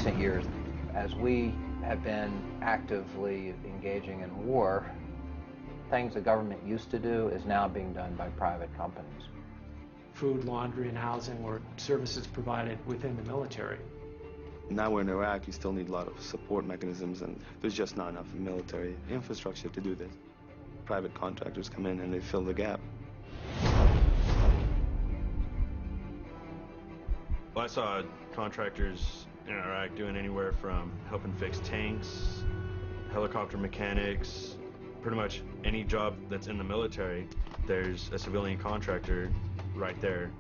recent years, as we have been actively engaging in war, things the government used to do is now being done by private companies. Food, laundry, and housing were services provided within the military. Now we're in Iraq, you still need a lot of support mechanisms, and there's just not enough military infrastructure to do this. Private contractors come in and they fill the gap. Well, I saw contractors in Iraq doing anywhere from helping fix tanks, helicopter mechanics, pretty much any job that's in the military, there's a civilian contractor right there.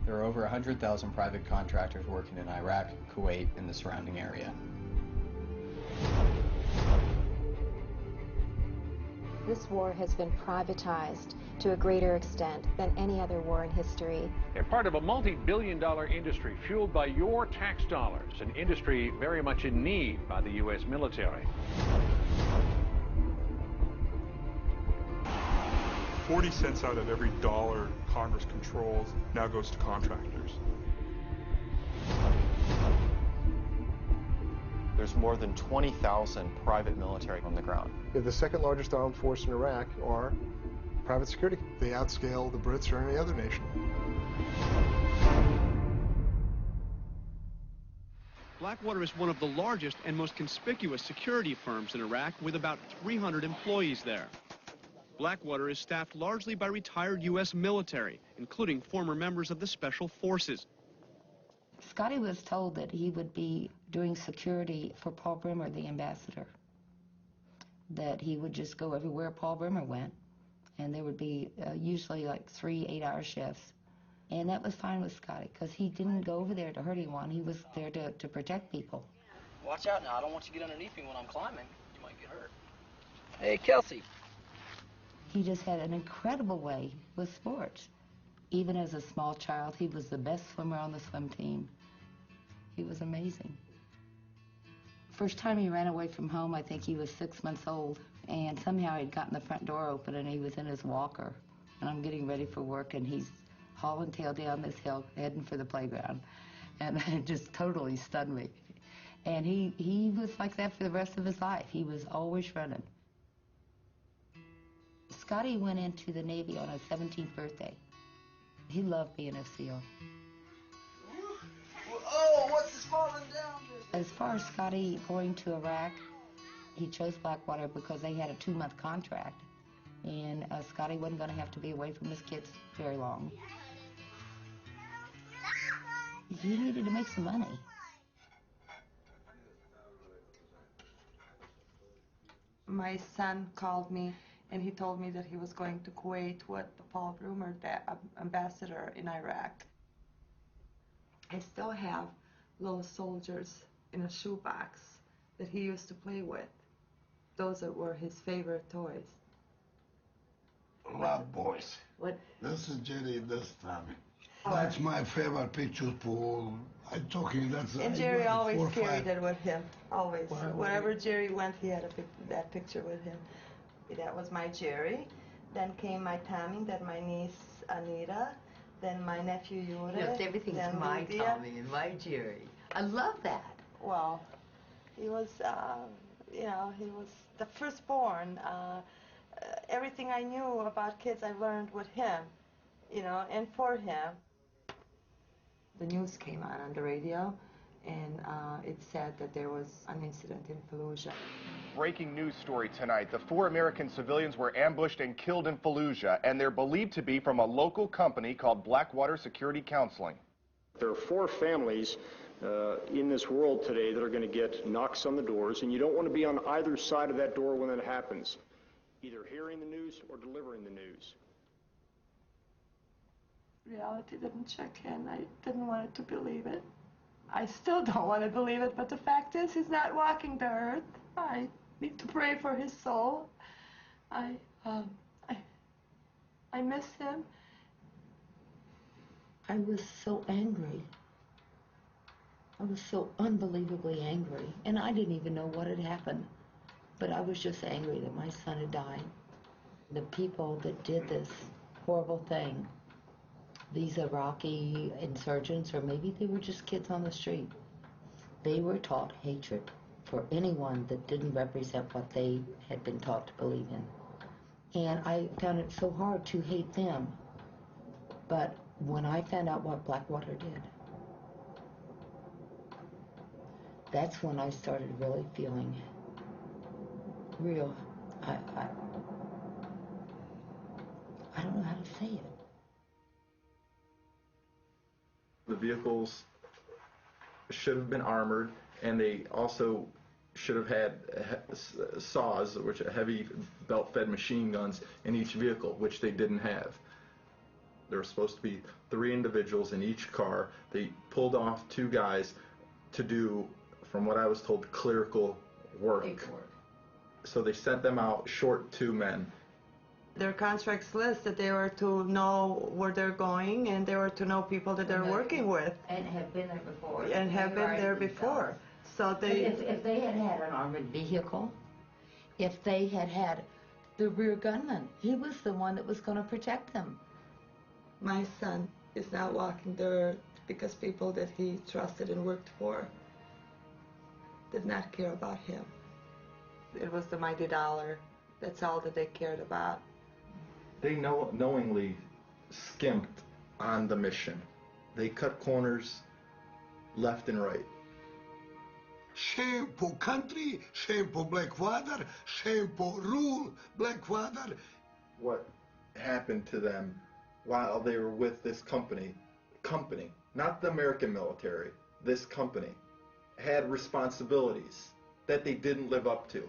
There are over 100,000 private contractors working in Iraq, Kuwait, and the surrounding area. This war has been privatized to a greater extent than any other war in history. They're part of a multi-billion-dollar industry fueled by your tax dollars, an industry very much in need by the U.S. military. 40 cents out of every dollar Congress controls now goes to contractors. There's more than 20,000 private military on the ground. The second largest armed force in Iraq are private security. They outscale the Brits or any other nation. Blackwater is one of the largest and most conspicuous security firms in Iraq, with about 300 employees there. Blackwater is staffed largely by retired U.S. military, including former members of the Special Forces. Scotty was told that he would be doing security for Paul Bremer, the ambassador. That he would just go everywhere Paul Bremer went, and there would be usually like 3 8-hour shifts. And that was fine with Scotty, because he didn't go over there to hurt anyone. He was there to protect people. Watch out now, I don't want you to get underneath me when I'm climbing. You might get hurt. Hey, Kelsey. He just had an incredible way with sports. Even as a small child, he was the best swimmer on the swim team. He was amazing. First time he ran away from home, I think he was 6 months old, and somehow he'd gotten the front door open and he was in his walker. And I'm getting ready for work and he's hauling tail down this hill, heading for the playground. And it just totally stunned me. And he was like that for the rest of his life. He was always running. Scotty went into the Navy on his 17th birthday. He loved being a SEAL. Oh, what's this falling down? As far as Scotty going to Iraq, he chose Blackwater because they had a 2-month contract. And Scotty wasn't going to have to be away from his kids very long. He needed to make some money. My son called me and he told me that he was going to Kuwait with Paul Bremer, the ambassador in Iraq. I still have little soldiers in a shoebox that he used to play with. Those were his favorite toys. Love boys. What? This is Jerry this time. That's my favorite picture for, I'm talking, that's... And Jerry always carried it with him, always. Wherever Jerry went, he had that picture with him. That was my Jerry. Then came my Tommy, then my niece Anita, then my nephew Yuri. Yes, everything's my Lydia. Tommy and my Jerry. I love that. Well, he was, you know, he was the firstborn. Everything I knew about kids I learned with him, you know, and for him. The news came on the radio, and it said that there was an incident in Fallujah. Breaking news story tonight. The 4 American civilians were ambushed and killed in Fallujah, and they're believed to be from a local company called Blackwater Security Counseling. There are 4 families in this world today that are going to get knocks on the doors, and you don't want to be on either side of that door when that happens, either hearing the news or delivering the news. Reality didn't check in. I didn't want to believe it. I still don't want to believe it, but the fact is he's not walking the earth. I need to pray for his soul. I miss him. I was so angry. I was so unbelievably angry, and I didn't even know what had happened. But I was just angry that my son had died. The people that did this horrible thing, these Iraqi insurgents, or maybe they were just kids on the street, They were taught hatred for anyone that didn't represent what they had been taught to believe in. And I found it so hard to hate them. But when I found out what Blackwater did, that's when I started really feeling real. I don't know how to say it. The vehicles should have been armored, and they also should have had saws, which are heavy belt-fed machine guns, in each vehicle, which they didn't have. There were supposed to be 3 individuals in each car. They pulled off 2 guys to do, from what I was told, clerical work. So they sent them out short 2 men. Their contracts list that they were to know where they're going, and they were to know people that they're working with. And have been there before. And have been there before. So they... If they had had an armored vehicle, if they had had the rear gunman, he was the one that was going to protect them. My son is not walking there because people that he trusted and worked for did not care about him. It was the mighty dollar. That's all that they cared about. They knowingly skimped on the mission. They cut corners left and right. Shameful country, shameful Blackwater, shameful rule, Blackwater. What happened to them while they were with this company, not the American military, this company, had responsibilities that they didn't live up to.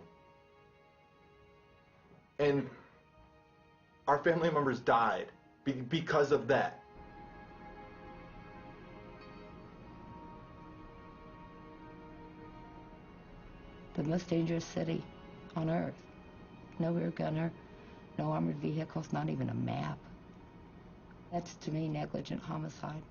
And our family members died because of that. The most dangerous city on earth. No rear gunner, no armored vehicles, not even a map. That's, to me, negligent homicide.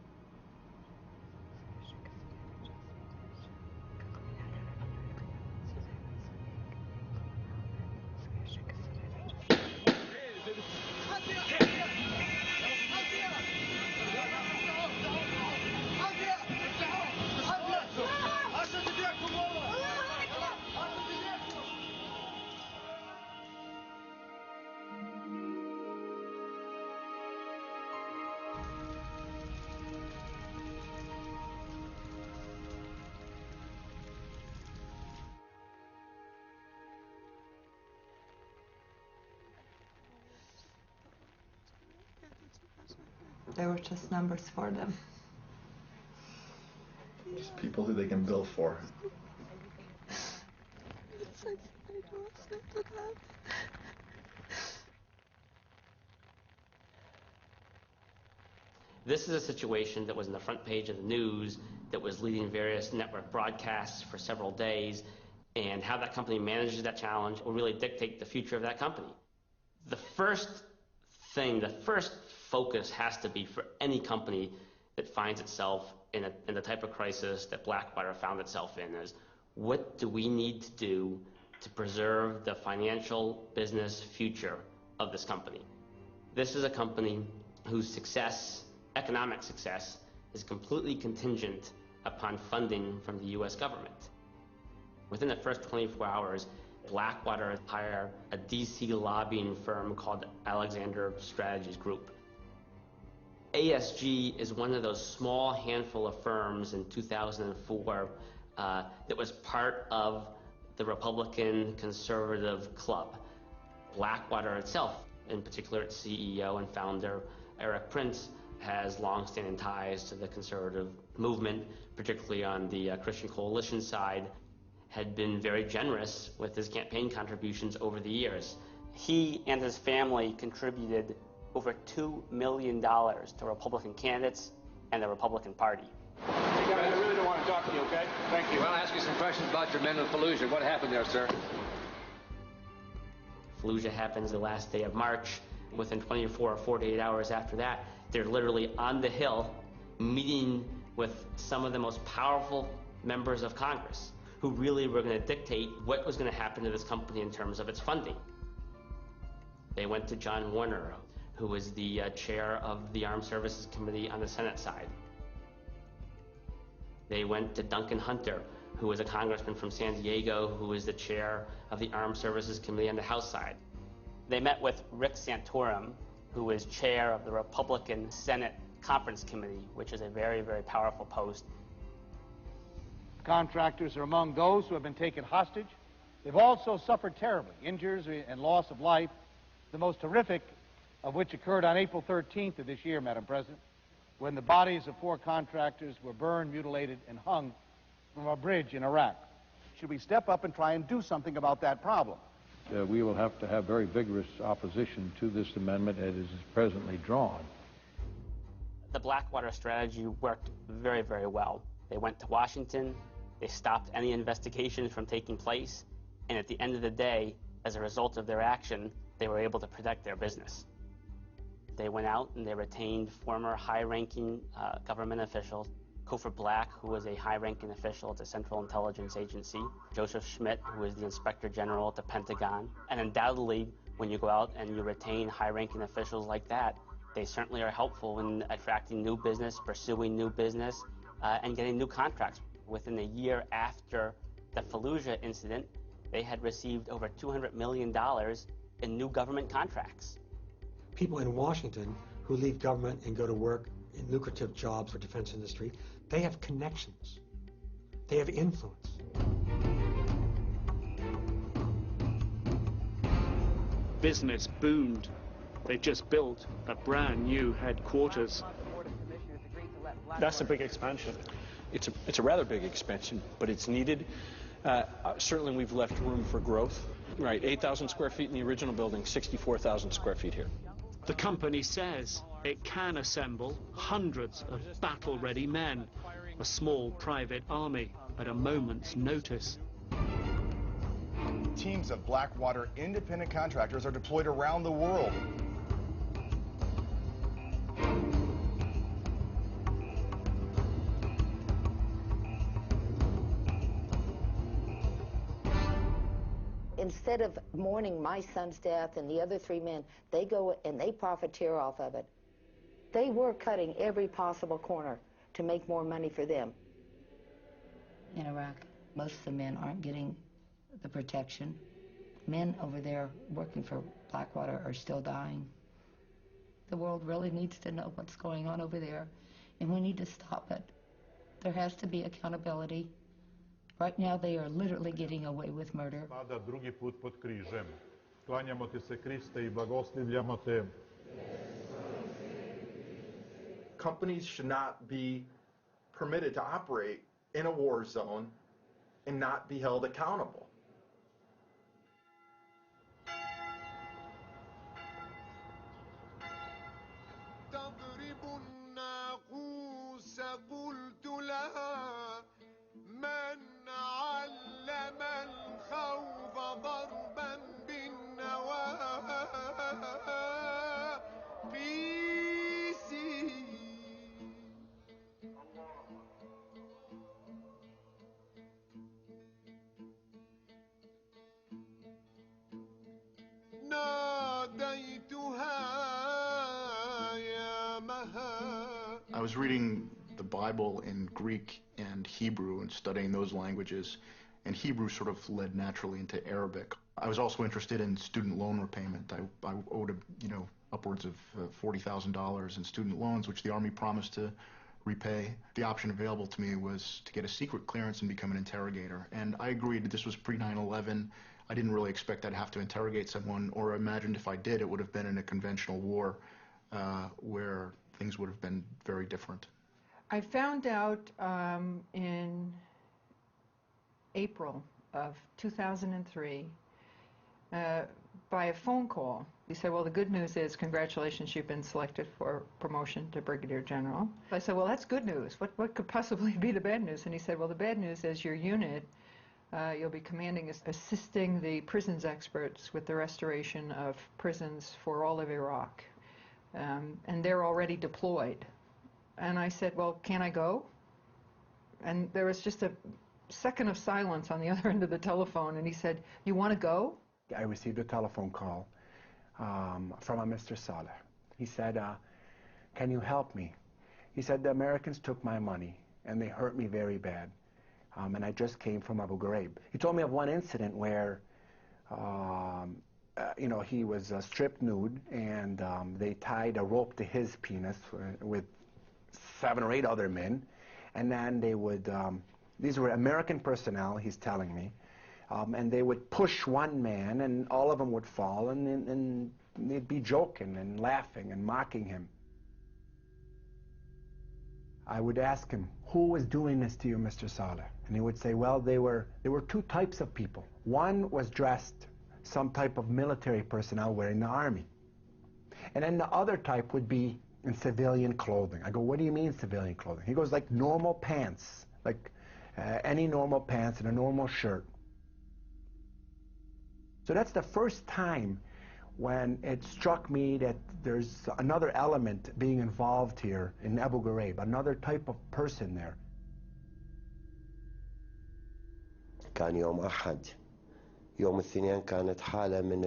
They were just numbers for them. Just people who they can bill for. This is a situation that was in the front page of the news, that was leading various network broadcasts for several days, and how that company manages that challenge will really dictate the future of that company. The first focus has to be for any company that finds itself in the type of crisis that Blackwater found itself in is, what do we need to do to preserve the financial business future of this company? This is a company whose success, economic success, is completely contingent upon funding from the U.S. government. Within the first 24 hours, Blackwater hired a D.C. lobbying firm called Alexander Strategies Group. ASG is one of those small handful of firms in 2004 that was part of the Republican conservative club. Blackwater itself, in particular its CEO and founder, Eric Prince, has long-standing ties to the conservative movement, particularly on the Christian Coalition side, had been very generous with his campaign contributions over the years. He and his family contributed over $2 million to Republican candidates and the Republican Party. Hey guys, I really don't want to talk to you, okay? Thank you. Well, I'll ask you some questions about your men in Fallujah. What happened there, sir? Fallujah happens the last day of March. Within 24 or 48 hours after that, they're literally on the Hill meeting with some of the most powerful members of Congress who really were going to dictate what was going to happen to this company in terms of its funding. They went to John Warner, who was the chair of the Armed Services Committee on the Senate side. They went to Duncan Hunter, who was a congressman from San Diego, who was the chair of the Armed Services Committee on the House side. They met with Rick Santorum, who was chair of the Republican Senate Conference Committee, which is a very, very powerful post. Contractors are among those who have been taken hostage. They've also suffered terribly, injuries and loss of life, the most horrific of which occurred on April 13th of this year, Madam President, when the bodies of 4 contractors were burned, mutilated, and hung from a bridge in Iraq. Should we step up and try and do something about that problem? We will have to have very vigorous opposition to this amendment as it is presently drawn. The Blackwater strategy worked very, very well. They went to Washington, they stopped any investigation from taking place, and at the end of the day, as a result of their action, they were able to protect their business. They went out and they retained former high-ranking government officials, Cofer Black, who was a high-ranking official at the Central Intelligence Agency, Joseph Schmidt, who was the Inspector General at the Pentagon. And undoubtedly, when you go out and you retain high-ranking officials like that, they certainly are helpful in attracting new business, pursuing new business, and getting new contracts. Within a year after the Fallujah incident, they had received over $200 million in new government contracts. People in Washington who leave government and go to work in lucrative jobs for defense industry, they have connections. They have influence. Business boomed. They've just built a brand new headquarters. That's a big expansion. It's a rather big expansion, but it's needed. Certainly we've left room for growth. Right, 8,000 square feet in the original building, 64,000 square feet here. The company says it can assemble hundreds of battle-ready men, a small private army at a moment's notice. Teams of Blackwater independent contractors are deployed around the world. Instead of mourning my son's death and the other 3 men, they go and they profiteer off of it. They were cutting every possible corner to make more money for them. In Iraq, most of the men aren't getting the protection. Men over there working for Blackwater are still dying. The world really needs to know what's going on over there, and we need to stop it. There has to be accountability. Right now, they are literally getting away with murder. Drugi put pod križem. Klanjamo ti se, Kriste, I blagoslivljamo te. Companies should not be permitted to operate in a war zone and not be held accountable. I was reading the Bible in Greek and Hebrew and studying those languages, and Hebrew sort of led naturally into Arabic. I was also interested in student loan repayment. I owed, upwards of $40,000 in student loans, which the Army promised to repay. The option available to me was to get a secret clearance and become an interrogator, and I agreed that this was pre-9/11. I didn't really expect I'd have to interrogate someone, or imagined if I did, it would have been in a conventional war where things would have been very different. I found out in April of 2003 by a phone call. He said, well, the good news is, congratulations, you've been selected for promotion to Brigadier General. I said, well, that's good news. What could possibly be the bad news? And he said, well, the bad news is your unit, you'll be commanding, assisting the prisons experts with the restoration of prisons for all of Iraq. And they're already deployed. And I said, well, can I go? And there was just a second of silence on the other end of the telephone, and he said, you want to go? I received a telephone call from a Mr. Saleh. He said, can you help me? He said, the Americans took my money, and they hurt me very bad. and I just came from Abu Ghraib. He told me of one incident where you know, he was stripped nude, and they tied a rope to his penis with 7 or 8 other men, and then they would, these were American personnel, he's telling me, and they would push one man, and all of them would fall, and they'd be joking and laughing and mocking him. I would ask him, who was doing this to you, Mr. Saleh? And he would say, well, there were 2 types of people. One was dressed some type of military personnel wearing the army. And then the other type would be in civilian clothing. I go, what do you mean civilian clothing? He goes, like normal pants, like any normal pants and a normal shirt. So that's the first time when it struck me that there's another element being involved here in Abu Ghraib, another type of person there. كان يوم أحد. يوم الاثنين كانت حالة من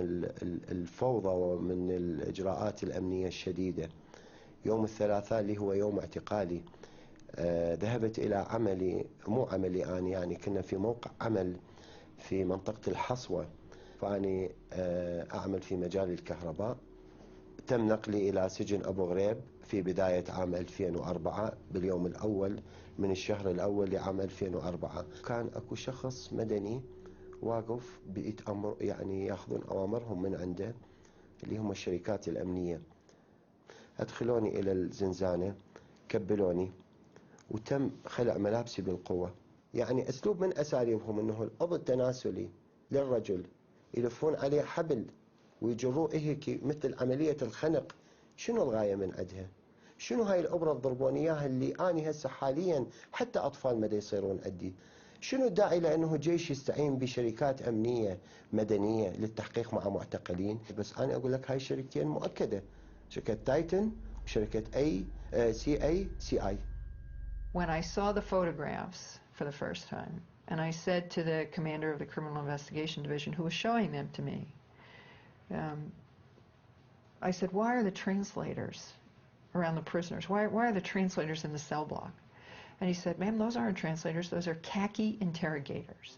الفوضى ومن الإجراءات الأمنية الشديدة. يوم الثلاثاء اللي هو يوم اعتقالي ذهبت إلى عملي، مو عملي أنا يعني كنا في موقع عمل في منطقة الحصوة، فأني أعمل في مجال الكهرباء. تم نقلي إلى سجن أبو غريب في بداية عام 2004 باليوم الأول من الشهر الأول لعام 2004. كان أكو شخص مدني واقف بيتأمر، يعني ياخذون أوامرهم من عنده اللي هم الشركات الأمنية. أدخلوني إلى الزنزانة، كبلوني، وتم خلع ملابسي بالقوة. يعني أسلوب من أساليبهم أنه القبض التناسلي للرجل يلفون عليه حبل ويجروه هيك مثل عملية الخنق. شنو الغاية من عندها؟ شنو هاي الأبرة تضربون إياها اللي أنا هسه حاليا حتى أطفال مدى يصيرون عندي؟ شنو الداعي لأنه جيش يستعين بشركات أمنية مدنية للتحقيق مع معتقلين؟ بس أنا أقول لك هاي شركتين مؤكدة، شركة تايتن وشركة CI. When I saw the photographs for the first time, and I said to the commander of the Criminal Investigation Division who was showing them to me, I said, why are the translators around the prisoners? Why are the translators in the cell block? And he said, ma'am, those aren't translators, those are khaki interrogators.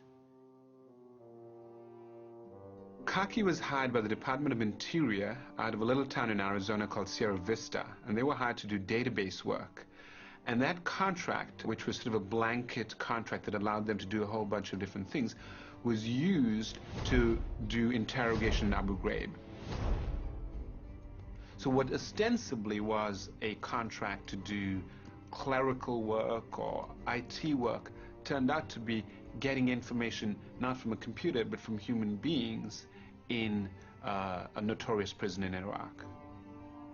Khaki was hired by the Department of Interior out of a little town in Arizona called Sierra Vista, and they were hired to do database work. And that contract, which was sort of a blanket contract that allowed them to do a whole bunch of different things, was used to do interrogation in Abu Ghraib. So what ostensibly was a contract to do clerical work or IT work turned out to be getting information not from a computer but from human beings in a notorious prison in Iraq.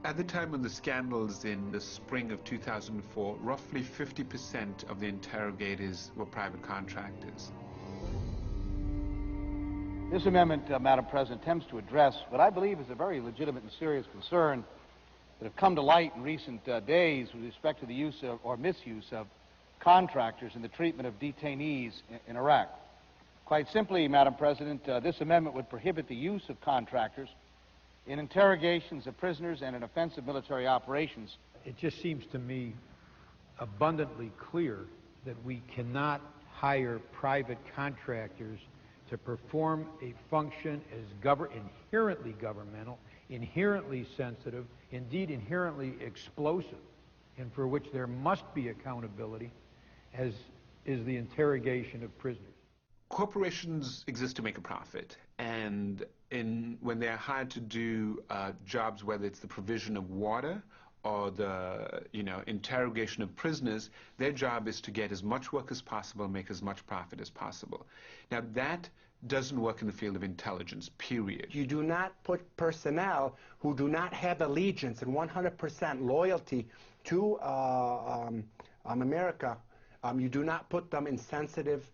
At the time of the scandals in the spring of 2004, roughly 50% of the interrogators were private contractors. This amendment, Madam President, attempts to address what I believe is a very legitimate and serious concern that have come to light in recent days with respect to the use of, or misuse of, contractors in the treatment of detainees in Iraq. Quite simply, Madam President, this amendment would prohibit the use of contractors in interrogations of prisoners and in offensive military operations. It just seems to me abundantly clear that we cannot hire private contractors to perform a function as inherently governmental, inherently sensitive, indeed inherently explosive, and for which there must be accountability, as is the interrogation of prisoners. Corporations exist to make a profit, and when they're hired to do jobs, whether it's the provision of water or the interrogation of prisoners, their job is to get as much work as possible and make as much profit as possible. Now that doesn't work in the field of intelligence, period. You do not put personnel who do not have allegiance and 100% loyalty to America, you do not put them in sensitive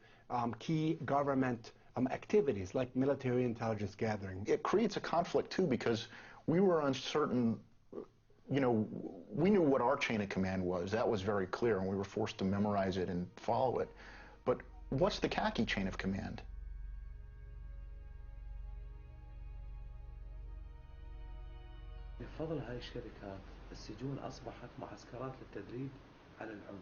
key government activities like military intelligence gathering. It creates a conflict too, because we were uncertain, we knew what our chain of command was. That was very clear, and we were forced to memorize it and follow it. But what's the khaki chain of command? بفضل هاي الشركات السجون أصبحت معسكرات للتدريب على العنف.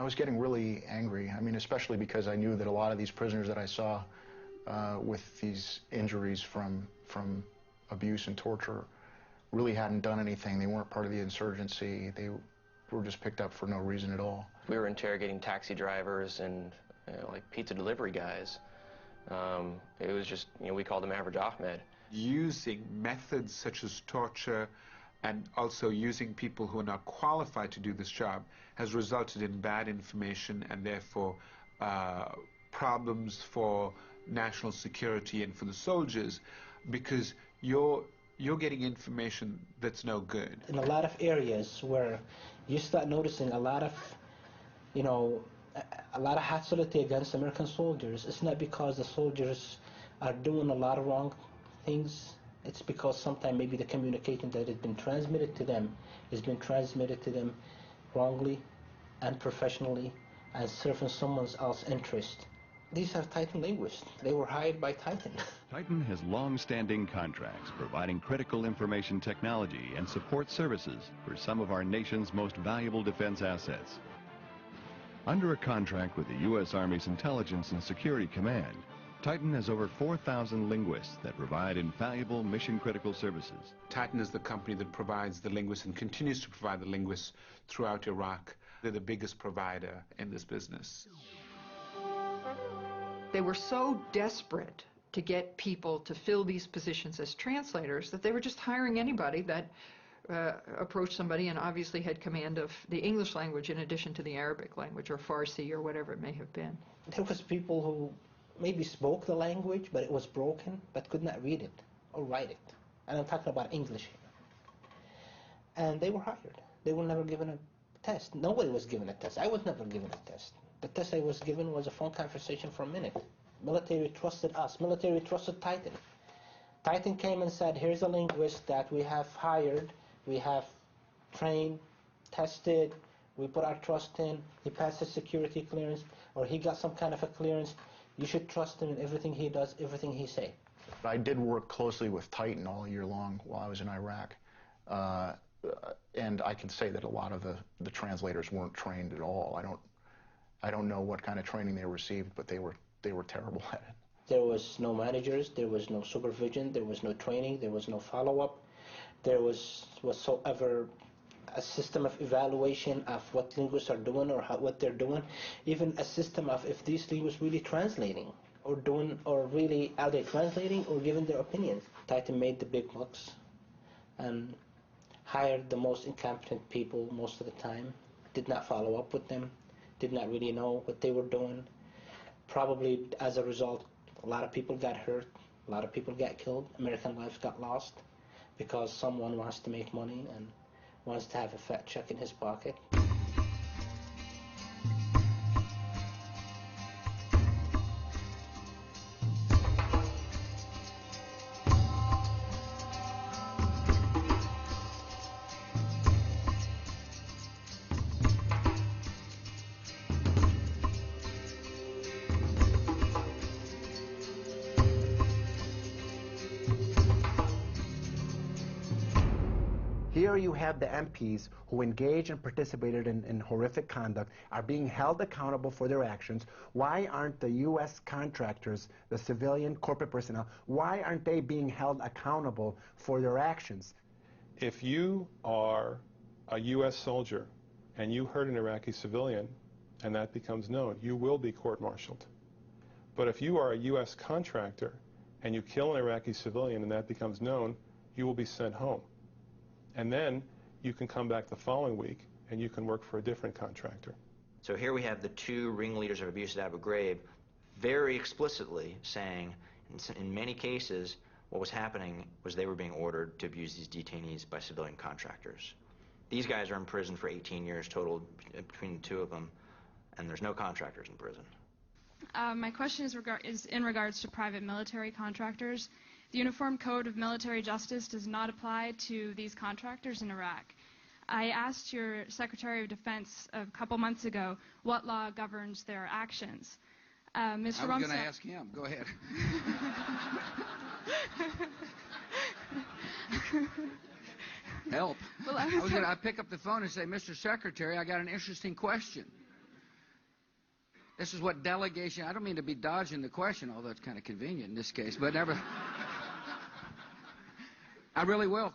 I was getting really angry. I mean, especially because I knew that a lot of these prisoners that I saw with these injuries from abuse and torture really hadn't done anything. They weren't part of the insurgency. They were just picked up for no reason at all. We were interrogating taxi drivers and like pizza delivery guys. It was just, we called him Average Ahmed. Using methods such as torture and also using people who are not qualified to do this job has resulted in bad information and therefore problems for national security and for the soldiers, because you're getting information that's no good. In a lot of areas where you start noticing a lot of hostility against American soldiers, it's not because the soldiers are doing a lot of wrong things. It's because sometimes maybe the communication that has been transmitted to them has been transmitted to them wrongly and professionally and serving someone else's interest. These are Titan linguists. They were hired by Titan. Titan has long-standing contracts providing critical information technology and support services for some of our nation's most valuable defense assets. Under a contract with the U.S. Army's Intelligence and Security Command, Titan has over 4,000 linguists that provide invaluable mission-critical services. Titan is the company that provides the linguists and continues to provide the linguists throughout Iraq. They're the biggest provider in this business. They were so desperate to get people to fill these positions as translators that they were just hiring anybody that approached somebody and obviously had command of the English language in addition to the Arabic language or Farsi or whatever it may have been. There was people who maybe spoke the language, but it was broken, but could not read it or write it. And I'm talking about English here. And they were hired. They were never given a test. Nobody was given a test. I was never given a test. The test I was given was a phone conversation for a minute. Military trusted us. Military trusted Titan. Titan came and said, here's a linguist that we have hired, we have trained, tested, we put our trust in, he passed his security clearance, or he got some kind of a clearance. You should trust him in everything he does, everything he says. I did work closely with Titan all year long while I was in Iraq. And I can say that a lot of the translators weren't trained at all. I don't know what kind of training they received, but they were terrible at it. There was no managers, there was no supervision, there was no training, there was no follow-up. There was whatsoever a system of evaluation of what linguists are doing or what they're doing, even a system of if these linguists really translating or doing, or really are they translating or giving their opinions. Titan made the big bucks and hired the most incompetent people most of the time, did not follow up with them, did not really know what they were doing. Probably as a result, a lot of people got hurt, a lot of people got killed, American lives got lost because someone wants to make money and wants to have a fat check in his pocket. Here you have the MPs who engaged and participated in horrific conduct are being held accountable for their actions. Why aren't the U.S. contractors, the civilian corporate personnel, why aren't they being held accountable for their actions? If you are a U.S. soldier and you hurt an Iraqi civilian and that becomes known, you will be court-martialed. But if you are a U.S. contractor and you kill an Iraqi civilian and that becomes known, you will be sent home. And then you can come back the following week and you can work for a different contractor. So here we have the two ringleaders of abuse at Abu Ghraib very explicitly saying, in many cases, what was happening was they were being ordered to abuse these detainees by civilian contractors. These guys are in prison for 18 years total between the two of them, and there's no contractors in prison. My question is in regards to private military contractors. The Uniform Code of Military Justice does not apply to these contractors in Iraq. I asked your Secretary of Defense a couple months ago what law governs their actions. Mr. I was going to ask him. Go ahead. Help. Well, I was going to pick up the phone and say, Mr. Secretary, I got an interesting question. This is what delegation, I don't mean to be dodging the question, although it's kind of convenient in this case, but never. I really will.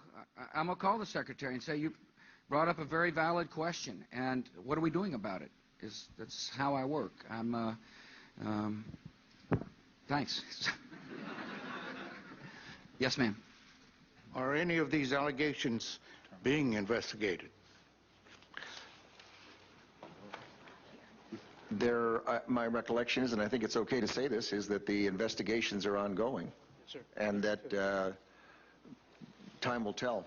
I'm going to call the secretary and say, you brought up a very valid question, and what are we doing about it? That's how I work. Thanks. Yes, ma'am. Are any of these allegations being investigated? My recollection is, and I think it's okay to say this, is that the investigations are ongoing. Yes, sir. And that time will tell.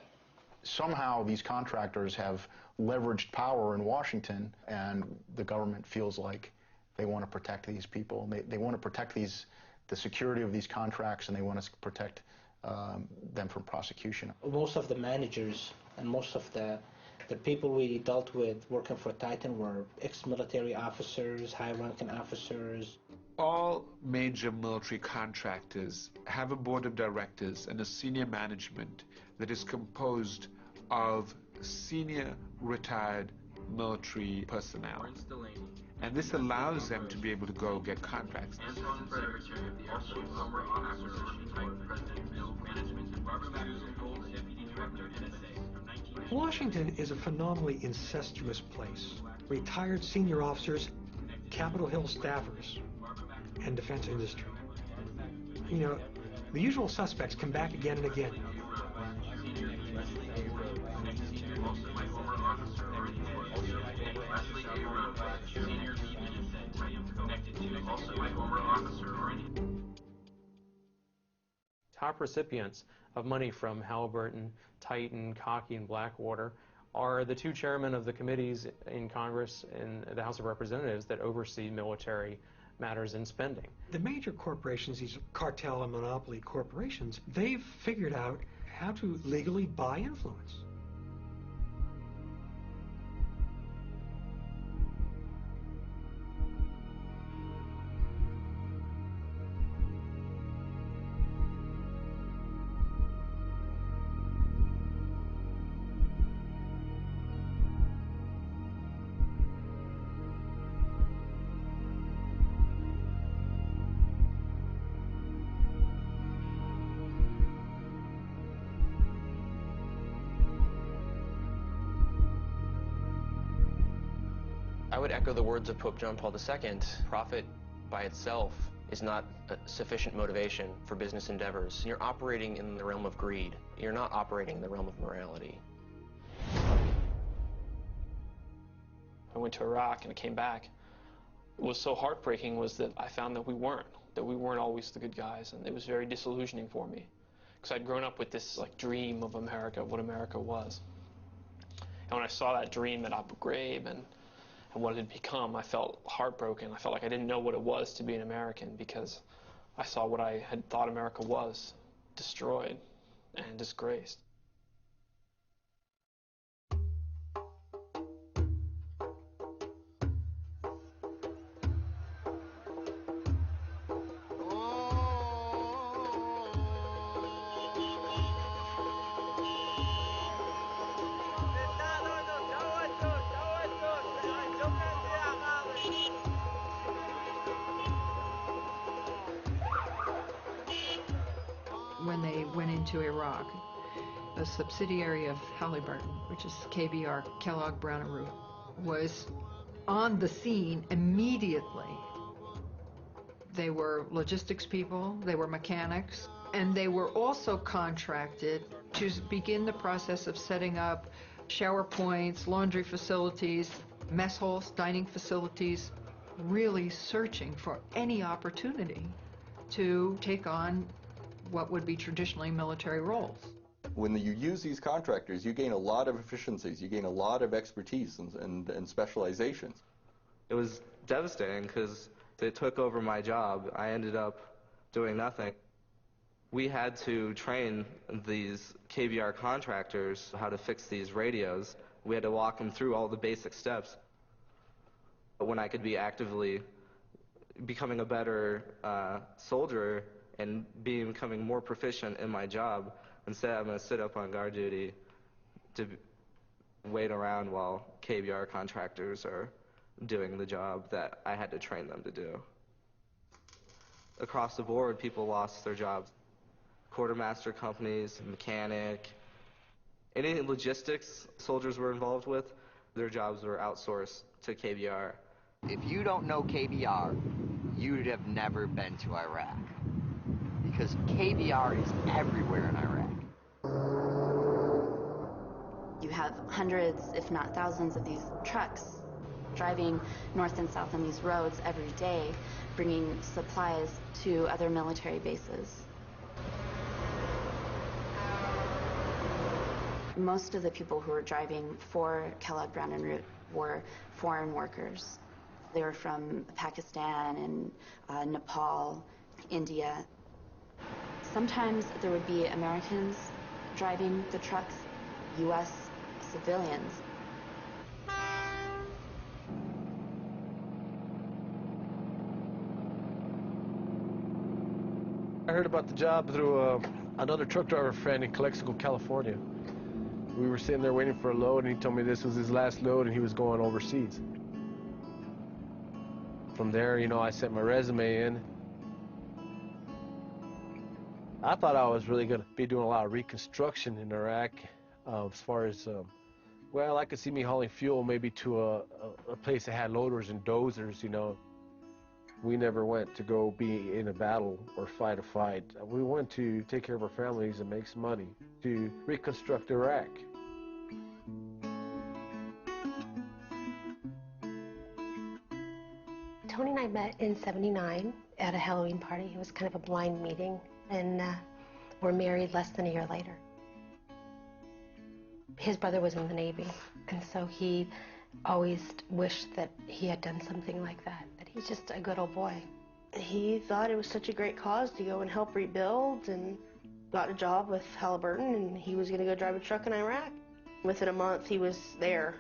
Somehow these contractors have leveraged power in Washington, and the government feels like they want to protect these people. They want to protect the security of these contracts, and they want to protect them from prosecution. Most of the managers and most of the people we dealt with working for Titan were ex-military officers, high-ranking officers. All major military contractors have a board of directors and a senior management that is composed of senior retired military personnel. And this allows them to be able to go get contracts. Washington is a phenomenally incestuous place. Retired senior officers, Capitol Hill staffers, and defense industry. You know, the usual suspects come back again and again. Top recipients of money from Halliburton, Titan, Cockey, and Blackwater are the two chairmen of the committees in Congress and the House of Representatives that oversee military matters and spending. The major corporations, these cartel and monopoly corporations, they've figured out how to legally buy influence. I would echo the words of Pope John Paul II. Profit by itself is not a sufficient motivation for business endeavors. You're operating in the realm of greed. You're not operating in the realm of morality. I went to Iraq and I came back. What was so heartbreaking was that I found that we weren't always the good guys, and it was very disillusioning for me. Because I'd grown up with this dream of America, what America was. And when I saw that dream at Abu Ghraib and what it had become, I felt heartbroken. I felt like I didn't know what it was to be an American, because I saw what I had thought America was, destroyed and disgraced. When they went into Iraq, a subsidiary of Halliburton, which is KBR, Kellogg Brown and Root, was on the scene immediately. They were logistics people, they were mechanics, and they were also contracted to begin the process of setting up shower points, laundry facilities, mess halls, dining facilities, really searching for any opportunity to take on what would be traditionally military roles. When you use these contractors, you gain a lot of efficiencies, you gain a lot of expertise and specializations. It was devastating because they took over my job. I ended up doing nothing. We had to train these KBR contractors how to fix these radios. We had to walk them through all the basic steps. But when I could be actively becoming a better soldier and becoming more proficient in my job, instead I'm going to sit up on guard duty to wait around while KBR contractors are doing the job that I had to train them to do. Across the board, people lost their jobs. Quartermaster companies, mechanic, any logistics soldiers were involved with, their jobs were outsourced to KBR. If you don't know KBR, you'd have never been to Iraq. Because KBR is everywhere in Iraq. You have hundreds, if not thousands, of these trucks driving north and south on these roads every day, bringing supplies to other military bases. Most of the people who were driving for Kellogg Brown and Root were foreign workers. They were from Pakistan and Nepal, India. Sometimes there would be Americans driving the trucks, U.S. civilians. I heard about the job through another truck driver friend in Calexico, California. We were sitting there waiting for a load, and he told me this was his last load and he was going overseas. From there, you know, I sent my resume in. I thought I was really going to be doing a lot of reconstruction in Iraq, as far as, well, I could see me hauling fuel maybe to a place that had loaders and dozers, you know. We never went to go be in a battle or fight a fight. We went to take care of our families and make some money to reconstruct Iraq. Tony and I met in '79 at a Halloween party. It was kind of a blind meeting, and we're married less than a year later. His brother was in the Navy, and so he always wished that he had done something like that. That he's just a good old boy. He thought it was such a great cause to go and help rebuild, and got a job with Halliburton, and he was going to go drive a truck in Iraq. Within a month, he was there.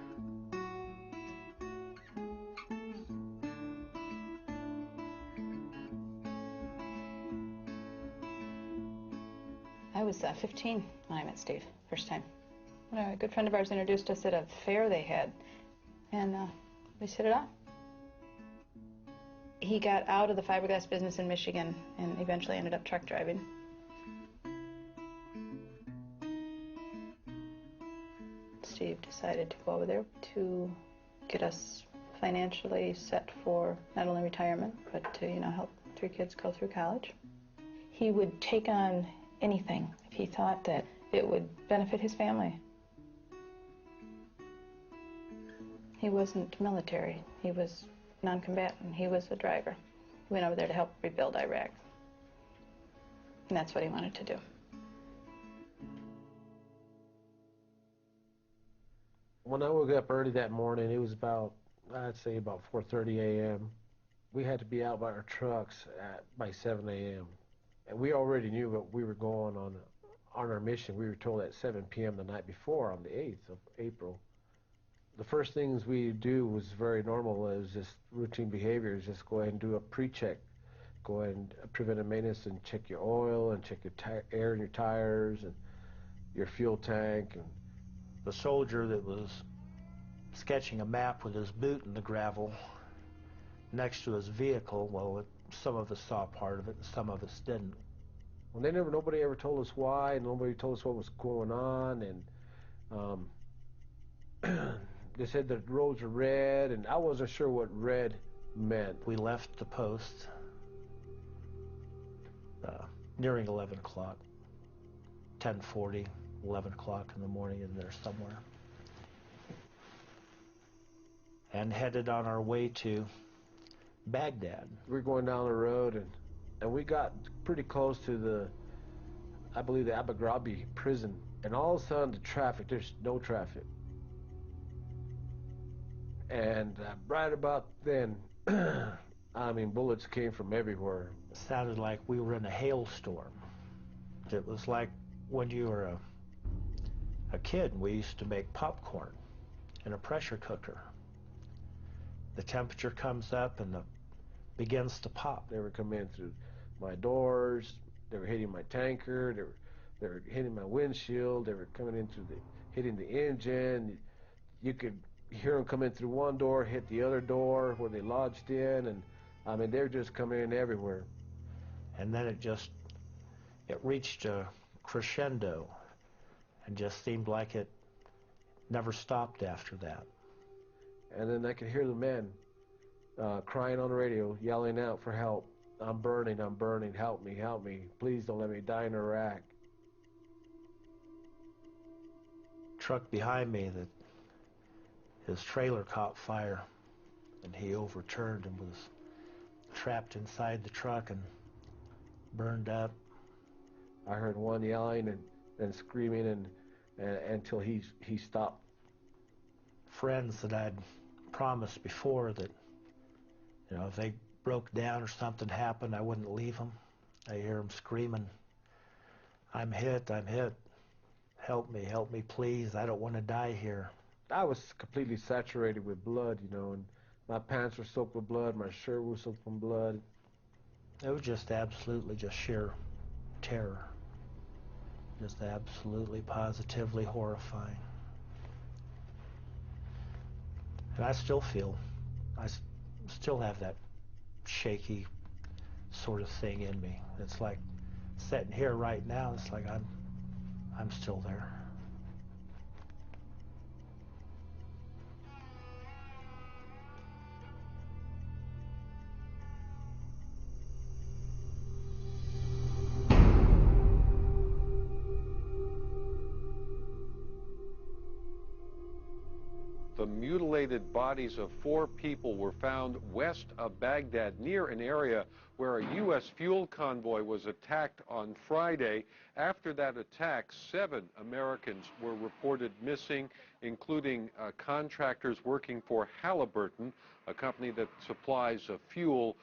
I was 15 when I met Steve, first time. A good friend of ours introduced us at a fair they had, and we set it off. He got out of the fiberglass business in Michigan and eventually ended up truck driving. Steve decided to go over there to get us financially set for not only retirement, but to, you know, help 3 kids go through college. He would take on anything if he thought that it would benefit his family. He wasn't military. He was non-combatant. He was a driver. He went over there to help rebuild Iraq. And that's what he wanted to do. When I woke up early that morning, it was about, I'd say about 4:30 a.m. We had to be out by our trucks by 7 a.m. And we already knew what we were going on our mission. We were told at 7 p.m. the night before, on the 8th of April. The first things we do was very normal. It was just routine behaviors. Just go ahead and do a pre-check. Go ahead and preventive maintenance and check your oil and check your air in your tires and your fuel tank. And the soldier that was sketching a map with his boot in the gravel next to his vehicle, well, some of us saw part of it and some of us didn't. Well, nobody ever told us why, and nobody told us what was going on, and they said the roads are red, and I wasn't sure what red meant. We left the post nearing 11 o'clock, 10:40, 11 o'clock in the morning in there somewhere, and headed on our way to Baghdad. We were going down the road, and we got pretty close to I believe the Abu Ghraib prison, and all of a sudden the traffic, there's no traffic. And right about then, I mean, bullets came from everywhere. It sounded like we were in a hailstorm. It was like when you were a kid, we used to make popcorn in a pressure cooker. The temperature comes up and begins to pop. They were coming in through my doors, they were hitting my tanker, they were hitting my windshield, they were coming in through hitting the engine. You could You hear them come in through one door, hit the other door where they lodged in, and I mean, they're just coming in everywhere. And then it reached a crescendo and just seemed like it never stopped after that. And then I could hear the men crying on the radio, yelling out for help. I'm burning, help me, please don't let me die in Iraq. Truck behind me, that his trailer caught fire, and he overturned and was trapped inside the truck and burned up. I heard one yelling and screaming and until he stopped. Friends that I'd promised before that, you know, if they broke down or something happened, I wouldn't leave them. I hear them screaming, I'm hit, help me, please, I don't want to die here. I was completely saturated with blood, you know, and my pants were soaked with blood, my shirt was soaked with blood. It was just absolutely just sheer terror. Just absolutely, positively horrifying. And I still feel, still have that shaky sort of thing in me. It's like sitting here right now, it's like I'm still there. The mutilated bodies of 4 people were found west of Baghdad, near an area where a U.S. fuel convoy was attacked on Friday. After that attack, 7 Americans were reported missing, including contractors working for Halliburton, a company that supplies fuel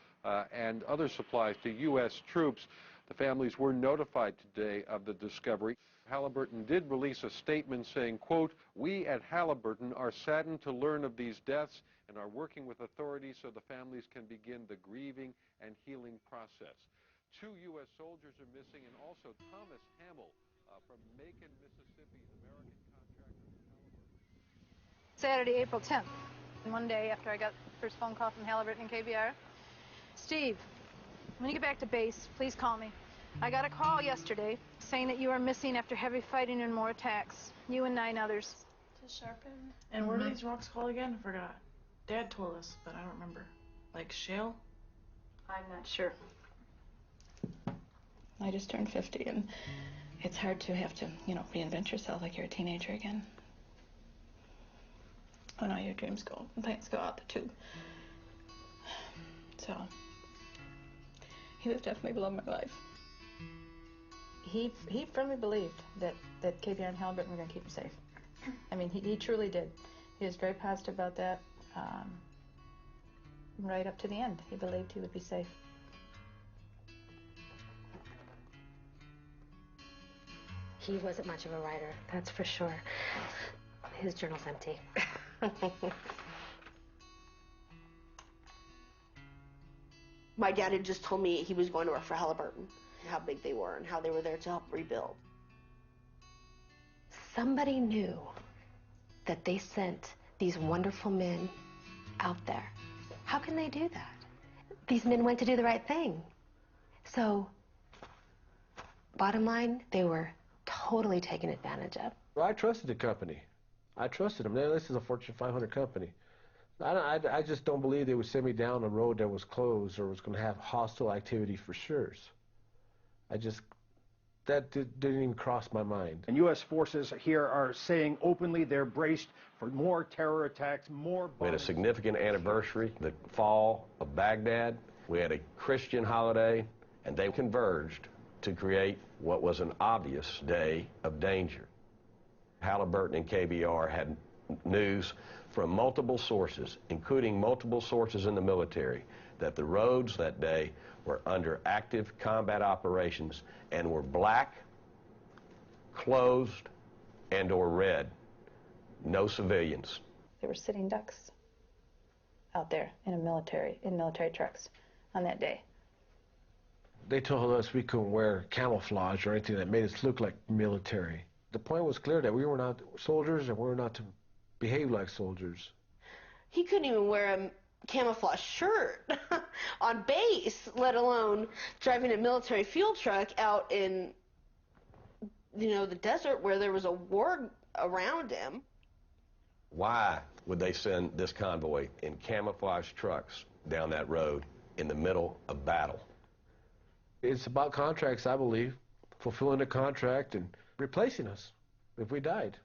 and other supplies to U.S. troops. The families were notified today of the discovery. Halliburton did release a statement saying, quote, "We at Halliburton are saddened to learn of these deaths and are working with authorities so the families can begin the grieving and healing process." 2 U.S. soldiers are missing, and also Thomas Hamill from Macon, Mississippi, an American contractor with Halliburton. Saturday, April 10th, one day after I got the first phone call from Halliburton and KBR. Steve, when you get back to base, please call me. I got a call yesterday saying that you are missing after heavy fighting and more attacks. You and 9 others. To sharpen. And what are these rocks called again? I forgot. Dad told us, but I don't remember. Like shale? I'm not sure. I just turned 50, and it's hard to have to, you know, reinvent yourself like you're a teenager again. Oh no, your dreams go, and things go out the tube. So, he was definitely below my life. He firmly believed that KBR and Halliburton were going to keep him safe. I mean, he truly did. He was very positive about that. Right up to the end, he believed he would be safe. He wasn't much of a writer, that's for sure. His journal's empty. My dad had just told me he was going to work for Halliburton, how big they were and how they were there to help rebuild. Somebody knew that they sent these wonderful men out there. How can they do that? These men went to do the right thing. So, bottom line, they were totally taken advantage of. Well, I trusted the company. I trusted them. This is a Fortune 500 company. I just don't believe they would send me down a road that was closed or was going to have hostile activity for sure. That didn't even cross my mind. And U.S. forces here are saying openly they're braced for more terror attacks, more bombings. We had a significant anniversary, the fall of Baghdad. We had a Christian holiday, and they converged to create what was an obvious day of danger. Halliburton and KBR had news from multiple sources, including multiple sources in the military, that the roads that day were under active combat operations and were black, closed, and or red. No civilians. There were sitting ducks out there in military trucks on that day. They told us we couldn't wear camouflage or anything that made us look like military. The point was clear that we were not soldiers and we were not to behave like soldiers. He couldn't even wear a camouflage shirt on base, let alone driving a military fuel truck out in, the desert where there was a war around him. Why would they send this convoy in camouflage trucks down that road in the middle of battle? It's about contracts, I believe, fulfilling a contract and replacing us if we died.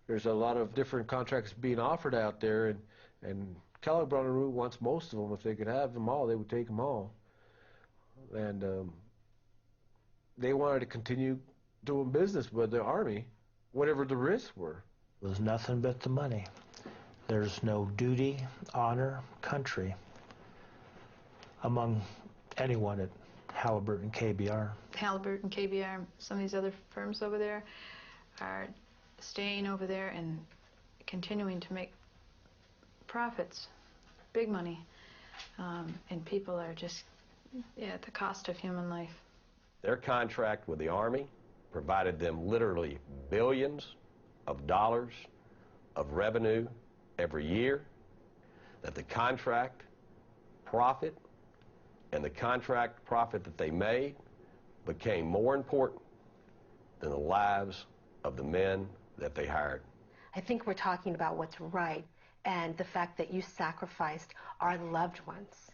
There's a lot of different contracts being offered out there, and Kellogg Brown and Root wants most of them. If they could have them all, they would take them all. And they wanted to continue doing business with the Army, whatever the risks were. It was nothing but the money. There's no duty, honor, country among anyone at Halliburton KBR. Halliburton, KBR, some of these other firms over there are staying over there and continuing to make profits, big money, and people are just, at the cost of human life. Their contract with the Army provided them literally billions of dollars of revenue every year, that the contract profit and the contract profit that they made became more important than the lives of the men that they hired. I think we're talking about what's right and the fact that you sacrificed our loved ones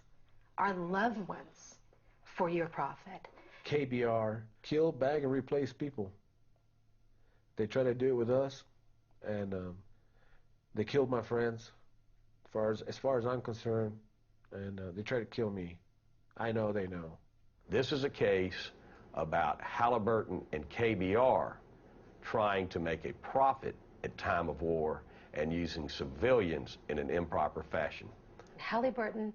for your profit. KBR kill, bag, and replace people. They tried to do it with us, and they killed my friends, as far as I'm concerned, and they tried to kill me. I know they know. This is a case about Halliburton and KBR trying to make a profit at time of war and using civilians in an improper fashion. Halliburton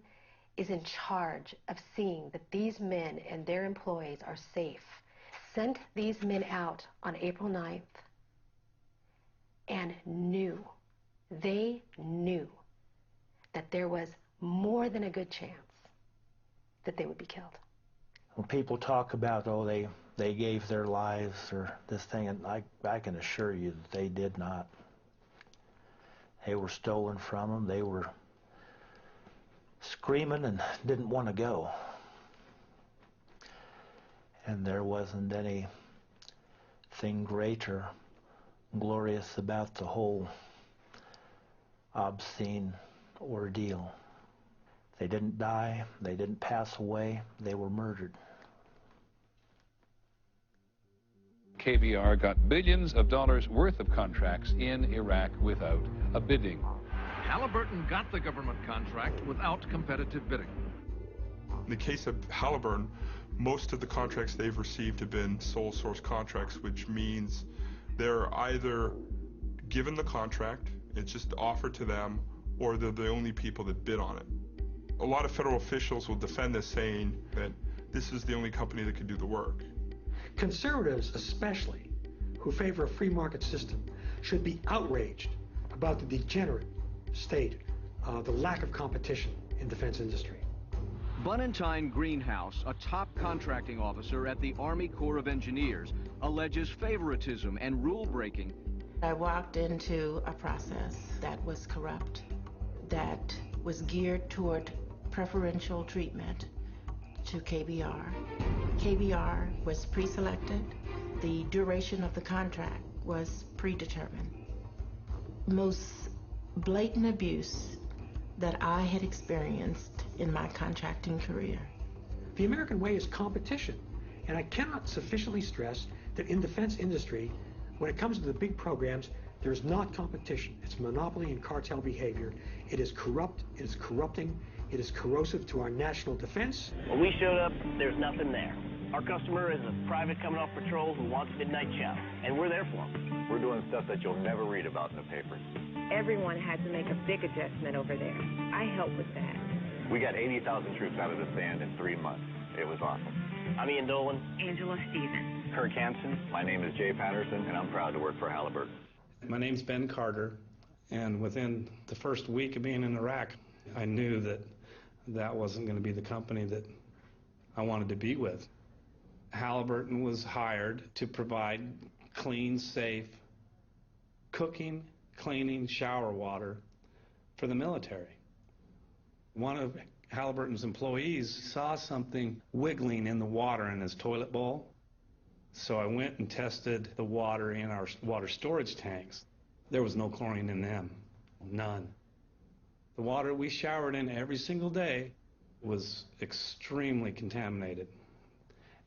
is in charge of seeing that these men and their employees are safe. Sent these men out on April 9th and they knew that there was more than a good chance that they would be killed. When people talk about, they gave their lives or this thing, and I can assure you that they did not. They were stolen from them. They were screaming and didn't want to go. And there wasn't anything great or glorious about the whole obscene ordeal. They didn't die, they didn't pass away, they were murdered. KBR got billions of dollars worth of contracts in Iraq without a bidding. Halliburton got the government contract without competitive bidding. In the case of Halliburton, most of the contracts they've received have been sole source contracts, which means they're either given the contract, it's just offered to them, or they're the only people that bid on it. A lot of federal officials will defend this, saying that this is the only company that can do the work. Conservatives especially, who favor a free market system, should be outraged about the degenerate state, the lack of competition in defense industry. Bunentine Greenhouse, a top contracting officer at the Army Corps of Engineers, alleges favoritism and rule-breaking. I walked into a process that was corrupt, that was geared toward preferential treatment to KBR. KBR was pre-selected. The duration of the contract was predetermined. Most blatant abuse that I had experienced in my contracting career. The American way is competition, and I cannot sufficiently stress that in defense industry, when it comes to the big programs, there's not competition. It's monopoly and cartel behavior. It is corrupt, it is corrupting, it is corrosive to our national defense. When we showed up, there's nothing there. Our customer is a private coming off patrol who wants midnight chow, and we're there for him. We're doing stuff that you'll never read about in the papers. Everyone had to make a big adjustment over there. I helped with that. We got 80,000 troops out of the sand in 3 months. It was awesome. I'm Ian Dolan. Angela Stevens. Kirk Hansen. My name is Jay Patterson, and I'm proud to work for Halliburton. My name's Ben Carter, and within the first week of being in Iraq, I knew that that wasn't going to be the company that I wanted to be with. Halliburton was hired to provide clean, safe cooking, cleaning, shower water for the military. One of Halliburton's employees saw something wiggling in the water in his toilet bowl. So I went and tested the water in our water storage tanks. There was no chlorine in them, none. The water we showered in every single day was extremely contaminated.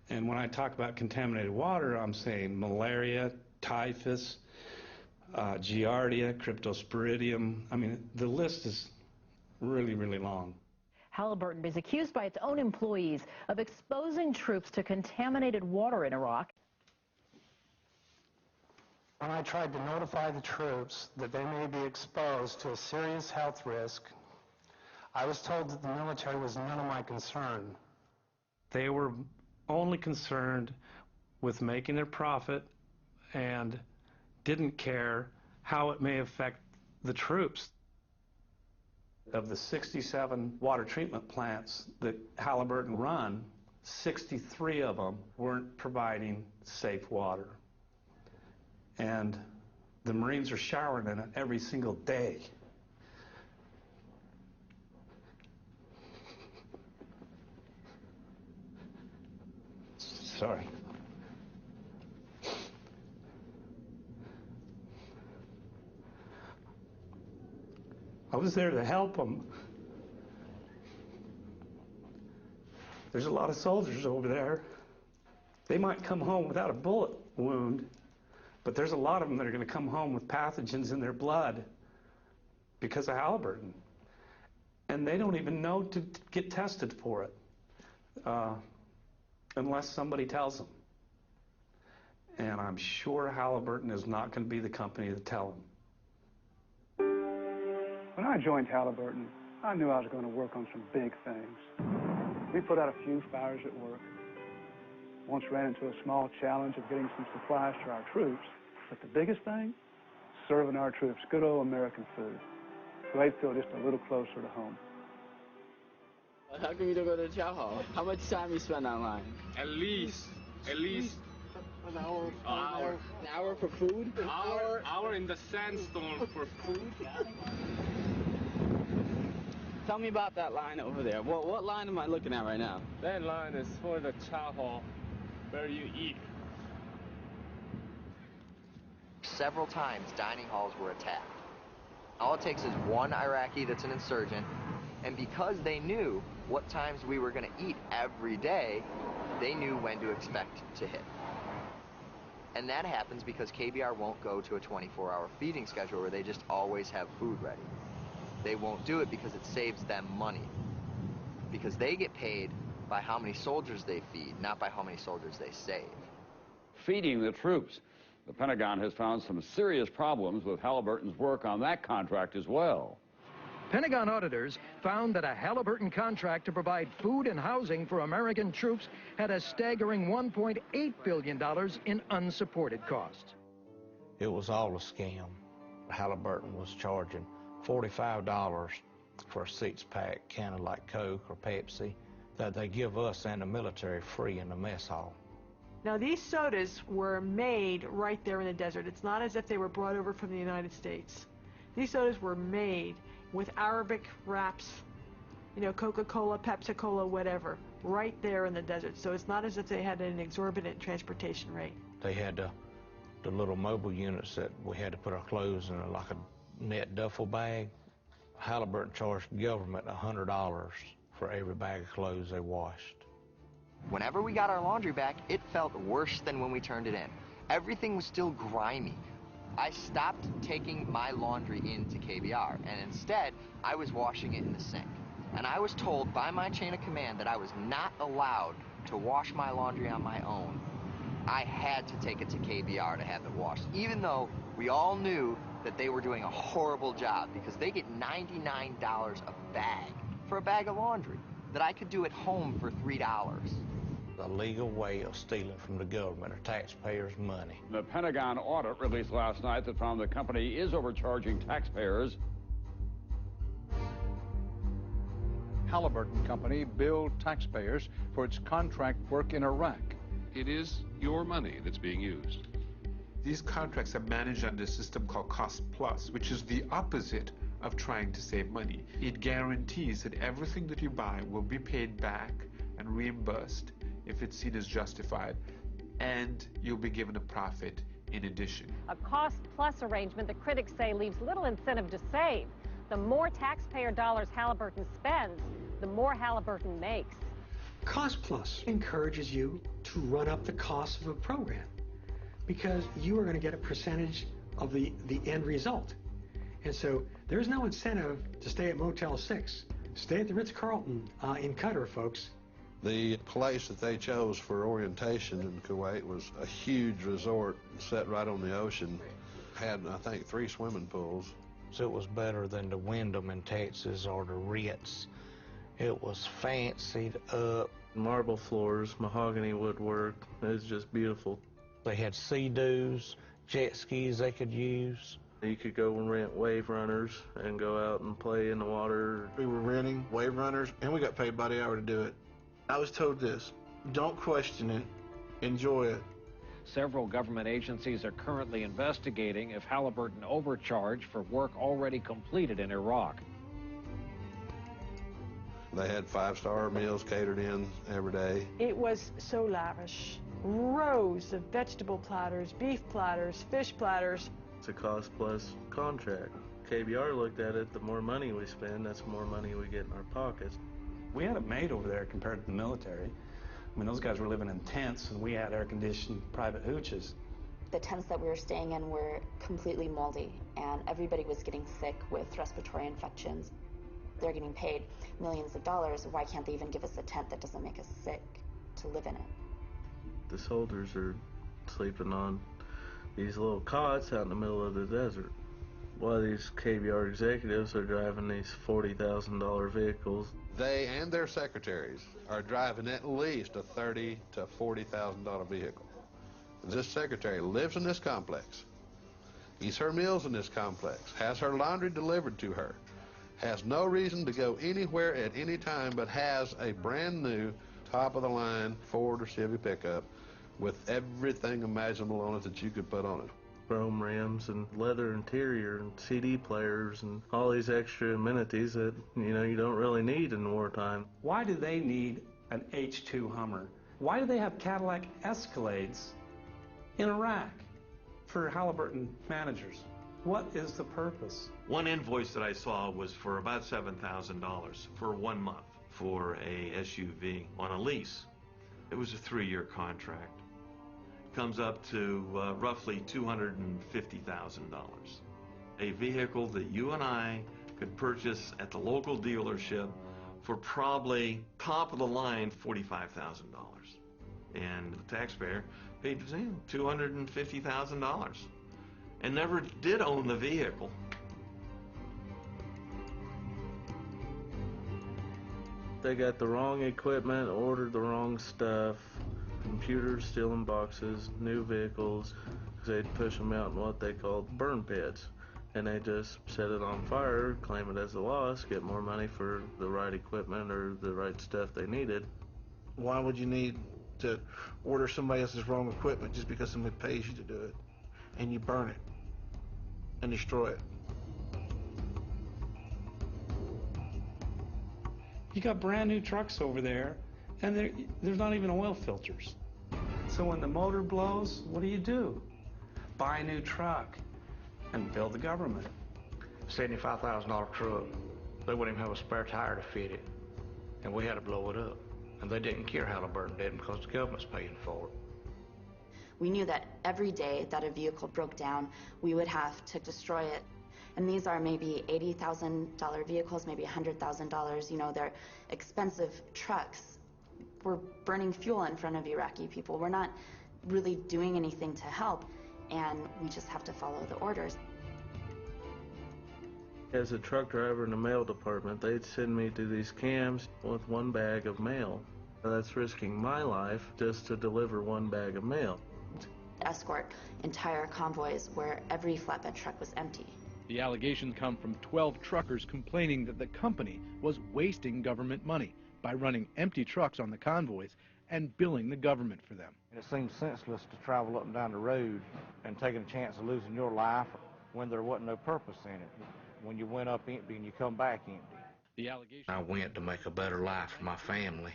And when I talk about contaminated water, I'm saying malaria, typhus, giardia, cryptosporidium. I mean, the list is really, really long. Halliburton is accused by its own employees of exposing troops to contaminated water in Iraq. When I tried to notify the troops that they may be exposed to a serious health risk, I was told that the military was none of my concern. They were only concerned with making their profit and didn't care how it may affect the troops. Of the 67 water treatment plants that Halliburton run, 63 of them weren't providing safe water. And the Marines are showering in it every single day. Sorry. I was there to help them. There's a lot of soldiers over there. They might come home without a bullet wound, but there's a lot of them that are going to come home with pathogens in their blood because of Halliburton. And they don't even know to get tested for it unless somebody tells them. And I'm sure Halliburton is not going to be the company to tell them. When I joined Halliburton, I knew I was going to work on some big things. We put out a few fires at work. Once ran into a small challenge of getting some supplies to our troops. But the biggest thing, serving our troops good old American food. So they feel just a little closer to home. How come you don't go to the chow hall? How much time you spend online? At least an hour. An hour for food? Hour in the sandstorm for food? Tell me about that line over there. What line am I looking at right now? That line is for the chow hall, where you eat. Several times, dining halls were attacked. All it takes is one Iraqi that's an insurgent, and because they knew what times we were going to eat every day, they knew when to expect to hit. And that happens because KBR won't go to a 24-hour feeding schedule where they just always have food ready. They won't do it because it saves them money. Because they get paid by how many soldiers they feed, not by how many soldiers they save. Feeding the troops. The Pentagon has found some serious problems with Halliburton's work on that contract as well. Pentagon auditors found that a Halliburton contract to provide food and housing for American troops had a staggering $1.8 billion in unsupported costs. It was all a scam. Halliburton was charging $45 for a six-pack can of like Coke or Pepsi that they give us and the military free in the mess hall. Now, these sodas were made right there in the desert. It's not as if they were brought over from the United States. These sodas were made with Arabic wraps, you know, Coca-Cola, Pepsi-Cola, whatever, right there in the desert. So it's not as if they had an exorbitant transportation rate. They had the little mobile units that we had to put our clothes in, like a net duffel bag. Halliburton charged the government $100 for every bag of clothes they washed. Whenever we got our laundry back, it felt worse than when we turned it in. Everything was still grimy. I stopped taking my laundry into KBR, and instead, I was washing it in the sink. And I was told by my chain of command that I was not allowed to wash my laundry on my own. I had to take it to KBR to have it washed, even though we all knew that they were doing a horrible job because they get $99 a bag for a bag of laundry that I could do at home for $3. A legal way of stealing from the government or taxpayers' money. The Pentagon audit released last night that found the company is overcharging taxpayers. Halliburton Company billed taxpayers for its contract work in Iraq. It is your money that's being used. These contracts are managed under a system called cost plus, which is the opposite of trying to save money. It guarantees that everything that you buy will be paid back and reimbursed if it's seen as justified, and you'll be given a profit in addition. A cost-plus arrangement that critics say leaves little incentive to save. The more taxpayer dollars Halliburton spends, the more Halliburton makes. Cost plus encourages you to run up the cost of a program because you are going to get a percentage of the end result. And so there's no incentive to stay at Motel 6. Stay at the Ritz-Carlton in Qatar, folks. The place that they chose for orientation in Kuwait was a huge resort set right on the ocean. Had, I think, 3 swimming pools. So it was better than the Wyndham in Texas or the Ritz. It was fancied up. Marble floors, mahogany woodwork. It was just beautiful. They had sea-doos, jet skis they could use. You could go and rent wave runners and go out and play in the water. We were renting wave runners, and we got paid by the hour to do it. I was told this: don't question it, enjoy it. Several government agencies are currently investigating if Halliburton overcharged for work already completed in Iraq. They had 5-star meals catered in every day. It was so lavish. Rows of vegetable platters, beef platters, fish platters. It's a cost-plus contract. KBR looked at it, the more money we spend, that's the more money we get in our pockets. We had it made over there compared to the military. I mean, those guys were living in tents, and we had air-conditioned private hooches. The tents that we were staying in were completely moldy, and everybody was getting sick with respiratory infections. They're getting paid millions of dollars. Why can't they even give us a tent that doesn't make us sick to live in it? The soldiers are sleeping on these little cots out in the middle of the desert, while these KBR executives are driving these $40,000 vehicles. They and their secretaries are driving at least a $30,000 to $40,000 vehicle. This secretary lives in this complex, eats her meals in this complex, has her laundry delivered to her, has no reason to go anywhere at any time, but has a brand new top-of-the-line Ford or Chevy pickup with everything imaginable on it that you could put on it. Chrome rims and leather interior and CD players and all these extra amenities that, you don't really need in wartime. Why do they need an H2 Hummer? Why do they have Cadillac Escalades in Iraq for Halliburton managers? What is the purpose? One invoice that I saw was for about $7,000 for 1 month for a SUV on a lease. It was a 3-year contract. Comes up to roughly $250,000. A vehicle that you and I could purchase at the local dealership for probably top of the line $45,000. And the taxpayer paid $250,000 and never did own the vehicle. They got the wrong equipment, ordered the wrong stuff, computers still in boxes, new vehicles. They'd push them out in what they called burn pits. And they just set it on fire, claim it as a loss, get more money for the right equipment or the right stuff they needed. Why would you need to order somebody else's wrong equipment just because somebody pays you to do it? And you burn it and destroy it. You got brand new trucks over there, and there's not even oil filters. So when the motor blows, what do? Buy a new truck and bill the government. $75,000 truck. They wouldn't even have a spare tire to fit it. And we had to blow it up. And they didn't care Halliburton did because the government's paying for it. We knew that every day that a vehicle broke down, we would have to destroy it. And these are maybe $80,000 vehicles, maybe $100,000. They're expensive trucks. We're burning fuel in front of Iraqi people. We're not really doing anything to help, and we just have to follow the orders. As a truck driver in the mail department, they'd send me to these cams with 1 bag of mail. That's risking my life just to deliver 1 bag of mail. Escort entire convoys where every flatbed truck was empty. The allegations come from 12 truckers complaining that the company was wasting government money by running empty trucks on the convoys and billing the government for them. It seems senseless to travel up and down the road and taking a chance of losing your life when there wasn't no purpose in it. when you went up empty and you come back empty. The allegation. I went to make a better life for my family.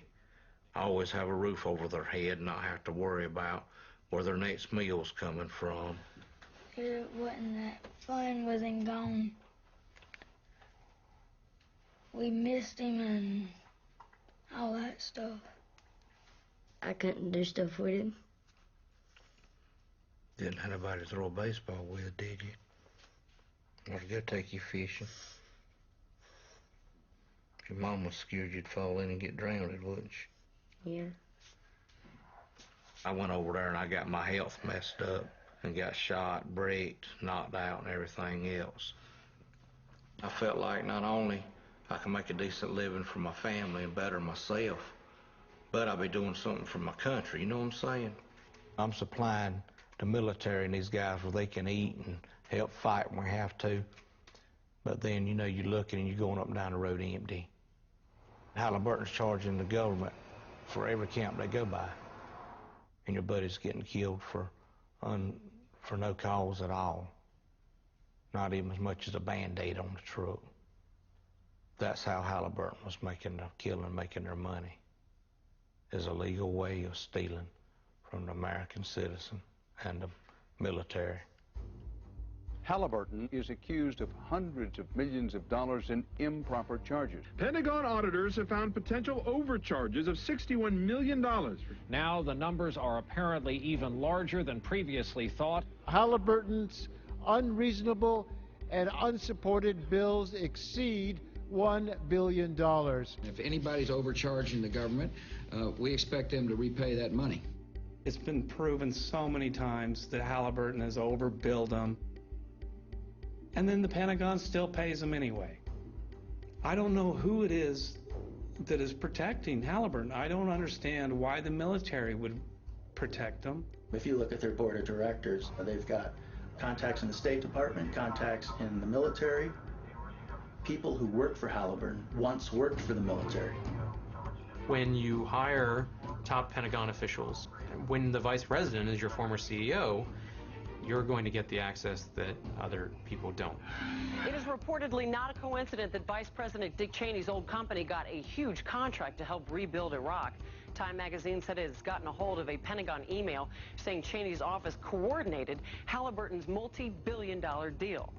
I always have a roof over their head and not have to worry about where their next meal's coming from. It wasn't that fun with him gone. We missed him and all that stuff. I couldn't do stuff with him. Didn't have anybody to throw a baseball with, did you? Or to go take you fishing? Your mom was scared you'd fall in and get drowned, wouldn't she? Yeah. I went over there and I got my health messed up and got shot, bricked, knocked out, and everything else. I felt like not only I can make a decent living for my family and better myself, but I'll be doing something for my country, you know what I'm saying? I'm supplying the military and these guys where they can eat and help fight when we have to. But then, you know, you're looking and you're going up and down the road empty. Halliburton's charging the government for every camp they go by. And your buddy's getting killed for no cause at all. Not even as much as a Band-Aid on the truck. That's how Halliburton was making their killing, making their money. Is a legal way of stealing from the American citizen and the military. Halliburton is accused of hundreds of millions of dollars in improper charges. Pentagon auditors have found potential overcharges of $61 million. Now the numbers are apparently even larger than previously thought. Halliburton's unreasonable and unsupported bills exceed $1 billion. If anybody's overcharging the government, we expect them to repay that money. It's been proven so many times that Halliburton has overbilled them. And then the Pentagon still pays them anyway. I don't know who it is that is protecting Halliburton. I don't understand why the military would protect them. If you look at their board of directors, they've got contacts in the State Department, contacts in the military. People who work for Halliburton once worked for the military. When you hire top Pentagon officials, when the vice president is your former CEO, you're going to get the access that other people don't. It is reportedly not a coincidence that Vice President Dick Cheney's old company got a huge contract to help rebuild Iraq. Time magazine said it has gotten a hold of a Pentagon email saying Cheney's office coordinated Halliburton's multi-billion-dollar deal.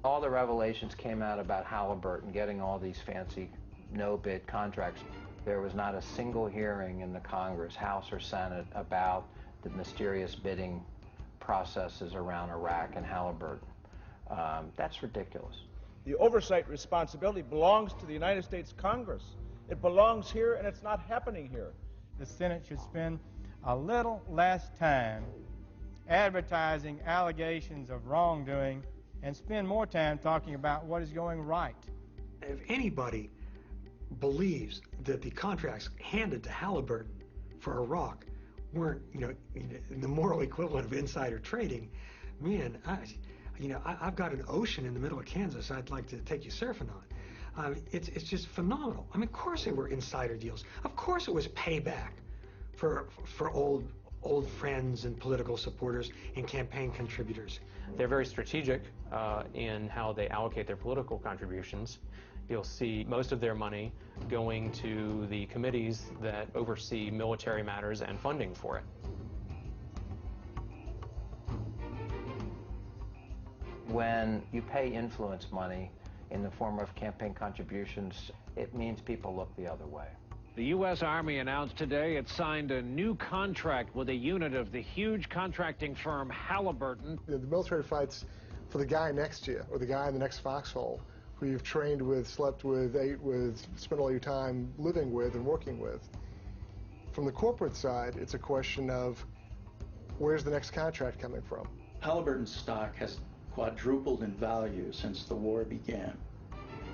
All the revelations came out about Halliburton getting all these fancy no-bid contracts. There was not a single hearing in the Congress, House or Senate, about the mysterious bidding processes around Iraq and Halliburton. That's ridiculous. The oversight responsibility belongs to the United States Congress. It belongs here, and it's not happening here. The Senate should spend a little less time advertising allegations of wrongdoing and spend more time talking about what is going right. If anybody believes that the contracts handed to Halliburton for Iraq weren't, the moral equivalent of insider trading, man, I've got an ocean in the middle of Kansas I'd like to take you surfing on. It's just phenomenal. I mean, of course they were insider deals. Of course it was payback for old friends and political supporters and campaign contributors. They're very strategic in how they allocate their political contributions. You'll see most of their money going to the committees that oversee military matters and funding for it. When you pay influence money in the form of campaign contributions, it means people look the other way. The U.S. Army announced today it signed a new contract with a unit of the huge contracting firm Halliburton. The military fights for the guy next to you, or the guy in the next foxhole, who you've trained with, slept with, ate with, spent all your time living with and working with. From the corporate side, it's a question of where's the next contract coming from? Halliburton's stock has quadrupled in value since the war began,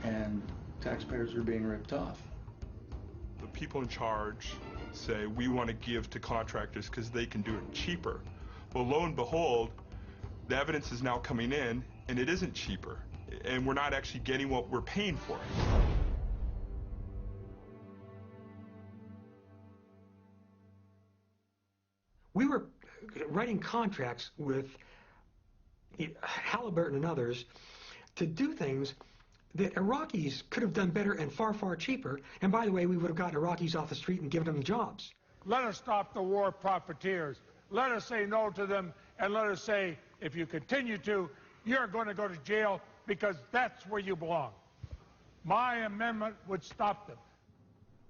and taxpayers are being ripped off. The people in charge say we want to give to contractors because they can do it cheaper. Well, lo and behold, the evidence is now coming in, and it isn't cheaper, and we're not actually getting what we're paying for. We were writing contracts with Halliburton and others to do things that Iraqis could have done better and far, far cheaper. And by the way, we would have gotten Iraqis off the street and given them jobs. Let us stop the war of profiteers. Let us say no to them, and let us say, if you continue to, you're going to go to jail because that's where you belong. My amendment would stop them.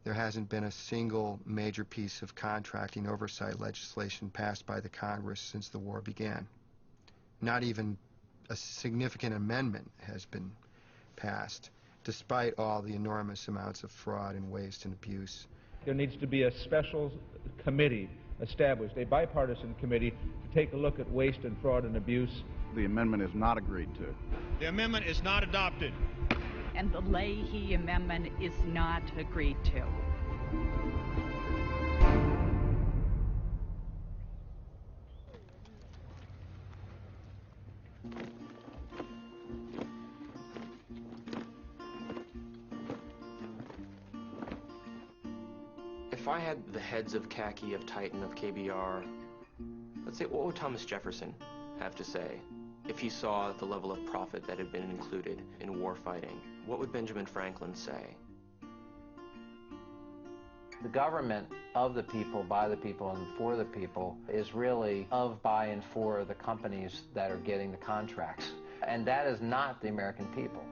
There hasn't been a single major piece of contracting oversight legislation passed by the Congress since the war began. Not even a significant amendment has been passed, despite all the enormous amounts of fraud and waste and abuse. There needs to be a special committee established, a bipartisan committee, to take a look at waste and fraud and abuse. The amendment is not agreed to. The amendment is not adopted. And the Leahy amendment is not agreed to. If I had the heads of Khaki, of Titan, of KBR, let's say, what would Thomas Jefferson have to say if he saw the level of profit that had been included in war fighting? What would Benjamin Franklin say? The government of the people, by the people, and for the people is really of, by, and for the companies that are getting the contracts. And that is not the American people.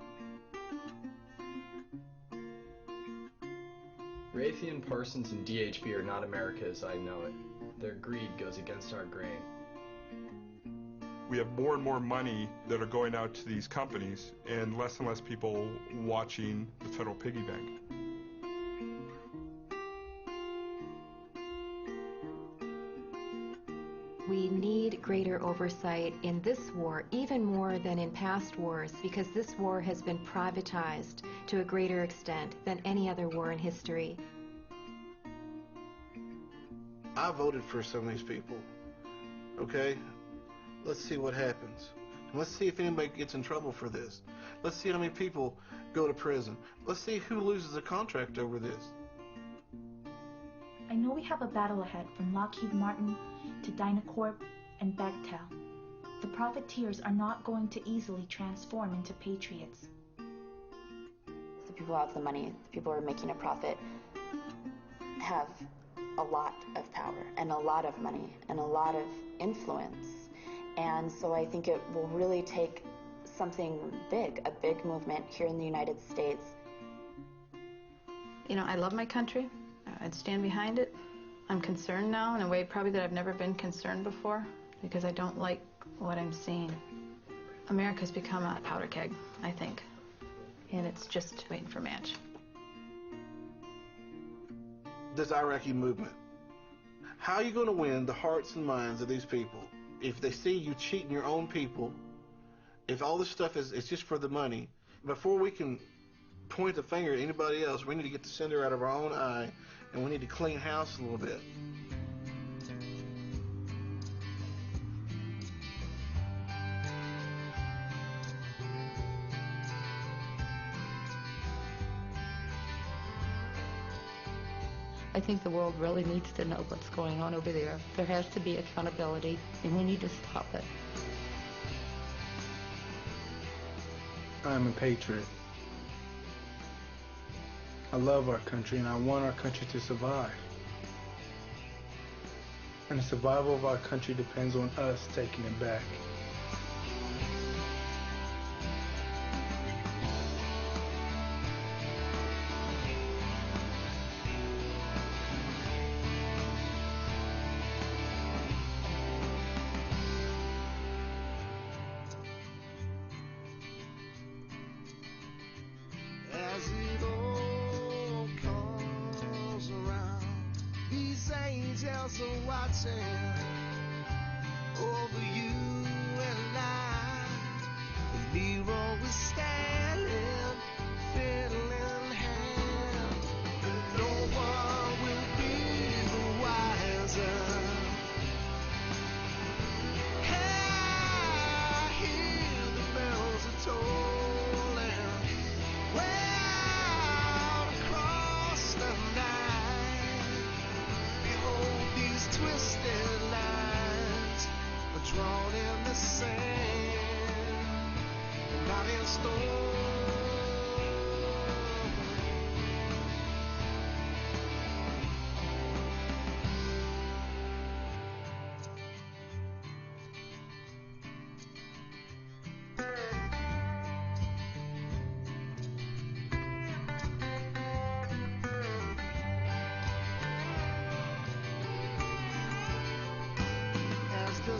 Raytheon, Parsons, and DHB are not America as I know it. Their greed goes against our grain. We have more and more money that are going out to these companies and less people watching the federal piggy bank. We need greater oversight in this war, even more than in past wars, because this war has been privatized to a greater extent than any other war in history. I voted for some of these people, okay? Let's see what happens. Let's see if anybody gets in trouble for this. Let's see how many people go to prison. Let's see who loses a contract over this. I know we have a battle ahead from Lockheed Martin to Dynacorp and Bechtel. The profiteers are not going to easily transform into patriots. The people who have the money, the people who are making a profit, have a lot of power and a lot of money and a lot of influence. And so I think it will really take something big, a big movement here in the United States. You know, I love my country. I'd stand behind it. I'm concerned now in a way probably that I've never been concerned before because I don't like what I'm seeing. America's become a powder keg, I think, and it's just waiting for a match. This Iraqi movement, how are you going to win the hearts and minds of these people if they see you cheating your own people, if all this stuff is just for the money? Before we can point the finger at anybody else, we need to get the cinder out of our own eye, and we need to clean house a little bit. I think the world really needs to know what's going on over there. There has to be accountability, and we need to stop it. I'm a patriot. I love our country, and I want our country to survive. And the survival of our country depends on us taking it back.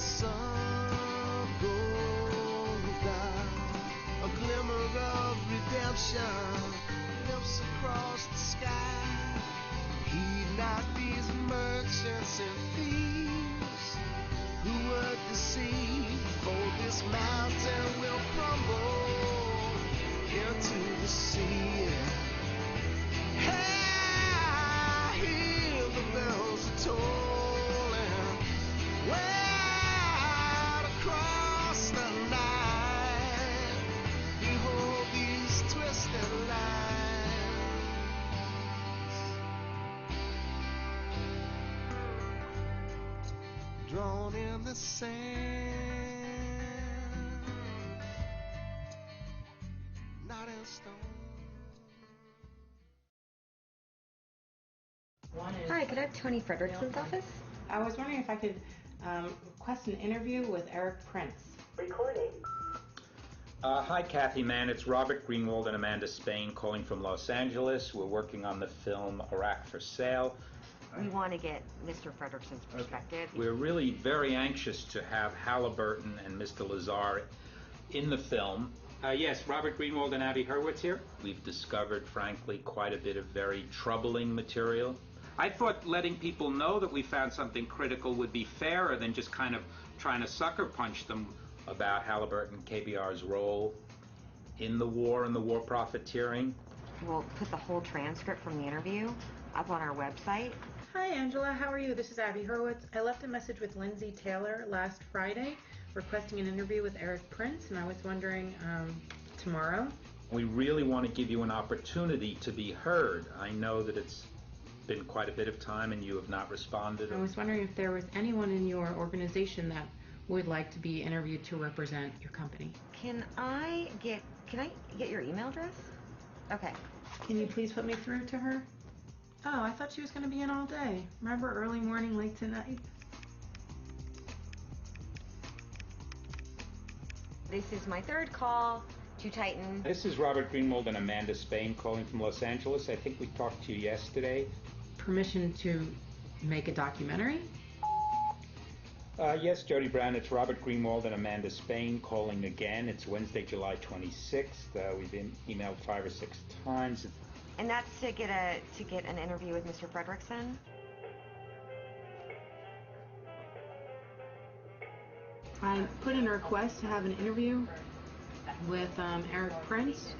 sun goes down, a glimmer of redemption lifts across the sky. Heed not these merchants and thieves who were deceived, for this mountain will crumble into the sea. Hey, I hear the bells are tolling way out across the night. Behold these twisted lines, drawn in the sand, not in stone. Hi, could I have Tony Frederickson's office? I was wondering if I could request an interview with Eric Prince. Recording. Hi, Kathy Mann. It's Robert Greenwald and Amanda Spain calling from Los Angeles. We're working on the film Iraq for Sale. We want to get Mr. Frederickson's perspective. We're really very anxious to have Halliburton and Mr. Lazar in the film. Yes, Robert Greenwald and Abby Hurwitz here. We've discovered, frankly, quite a bit of very troubling material. I thought letting people know that we found something critical would be fairer than just kind of trying to sucker punch them about Halliburton and KBR's role in the war and the war profiteering. We'll put the whole transcript from the interview up on our website. Hi, Angela. How are you? This is Abby Hurwitz. I left a message with Lindsay Taylor last Friday requesting an interview with Eric Prince, and I was wondering tomorrow. We really want to give you an opportunity to be heard. I know that it's been quite a bit of time and you have not responded. I was wondering if there was anyone in your organization that would like to be interviewed to represent your company. Can I get your email address? Okay. Can you please put me through to her? Oh, I thought she was going to be in all day. Remember, early morning, late tonight? This is my third call to Titan. This is Robert Greenwald and Amanda Spain calling from Los Angeles. I think we talked to you yesterday. Permission to make a documentary? Yes, Jody Brown, it's Robert Greenwald and Amanda Spain calling again. It's Wednesday, July 26th. We've been emailed 5 or 6 times. And that's to get an interview with Mr. Frederickson? I put in a request to have an interview with Eric Prince.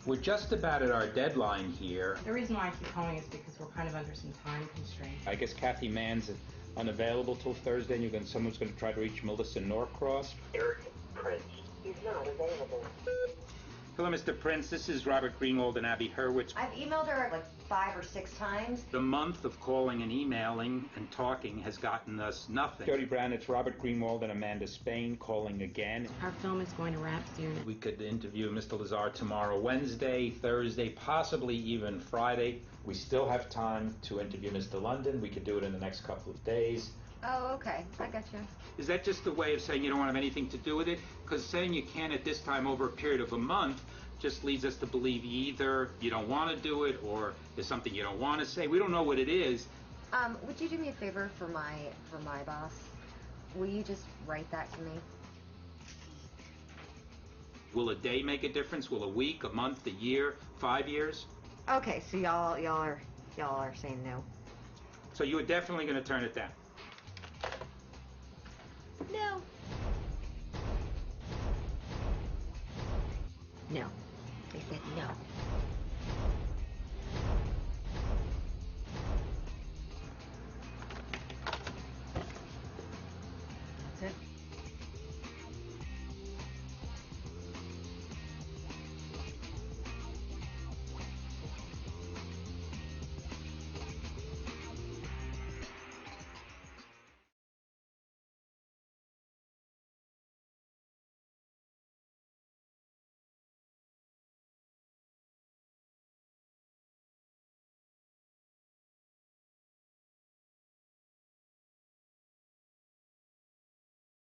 We're just about at our deadline here. The reason why I keep calling is because we're kind of under some time constraints. I guess Kathy Mann's unavailable till Thursday, and someone's going to try to reach Melissa Norcross. Eric Prince is not available. Hello, Mr. Prince. This is Robert Greenwald and Abby Hurwitz. I've emailed her like 5 or 6 times. The month of calling and emailing and talking has gotten us nothing. Jody Brown, it's Robert Greenwald and Amanda Spain calling again. Our film is going to wrap soon. We could interview Mr. Lazar tomorrow, Wednesday, Thursday, possibly even Friday. We still have time to interview Mr. London. We could do it in the next couple of days. Oh, okay. I got you. Is that just a way of saying you don't want to have anything to do with it? Because saying you can at this time over a period of a month just leads us to believe either you don't want to do it or there's something you don't want to say. We don't know what it is. Would you do me a favor for my boss? Will you just write that to me? Will a day make a difference? Will a week, a month, a year, 5 years? Okay, so y'all are saying no. So you were definitely going to turn it down? No. No. They said no. That's it.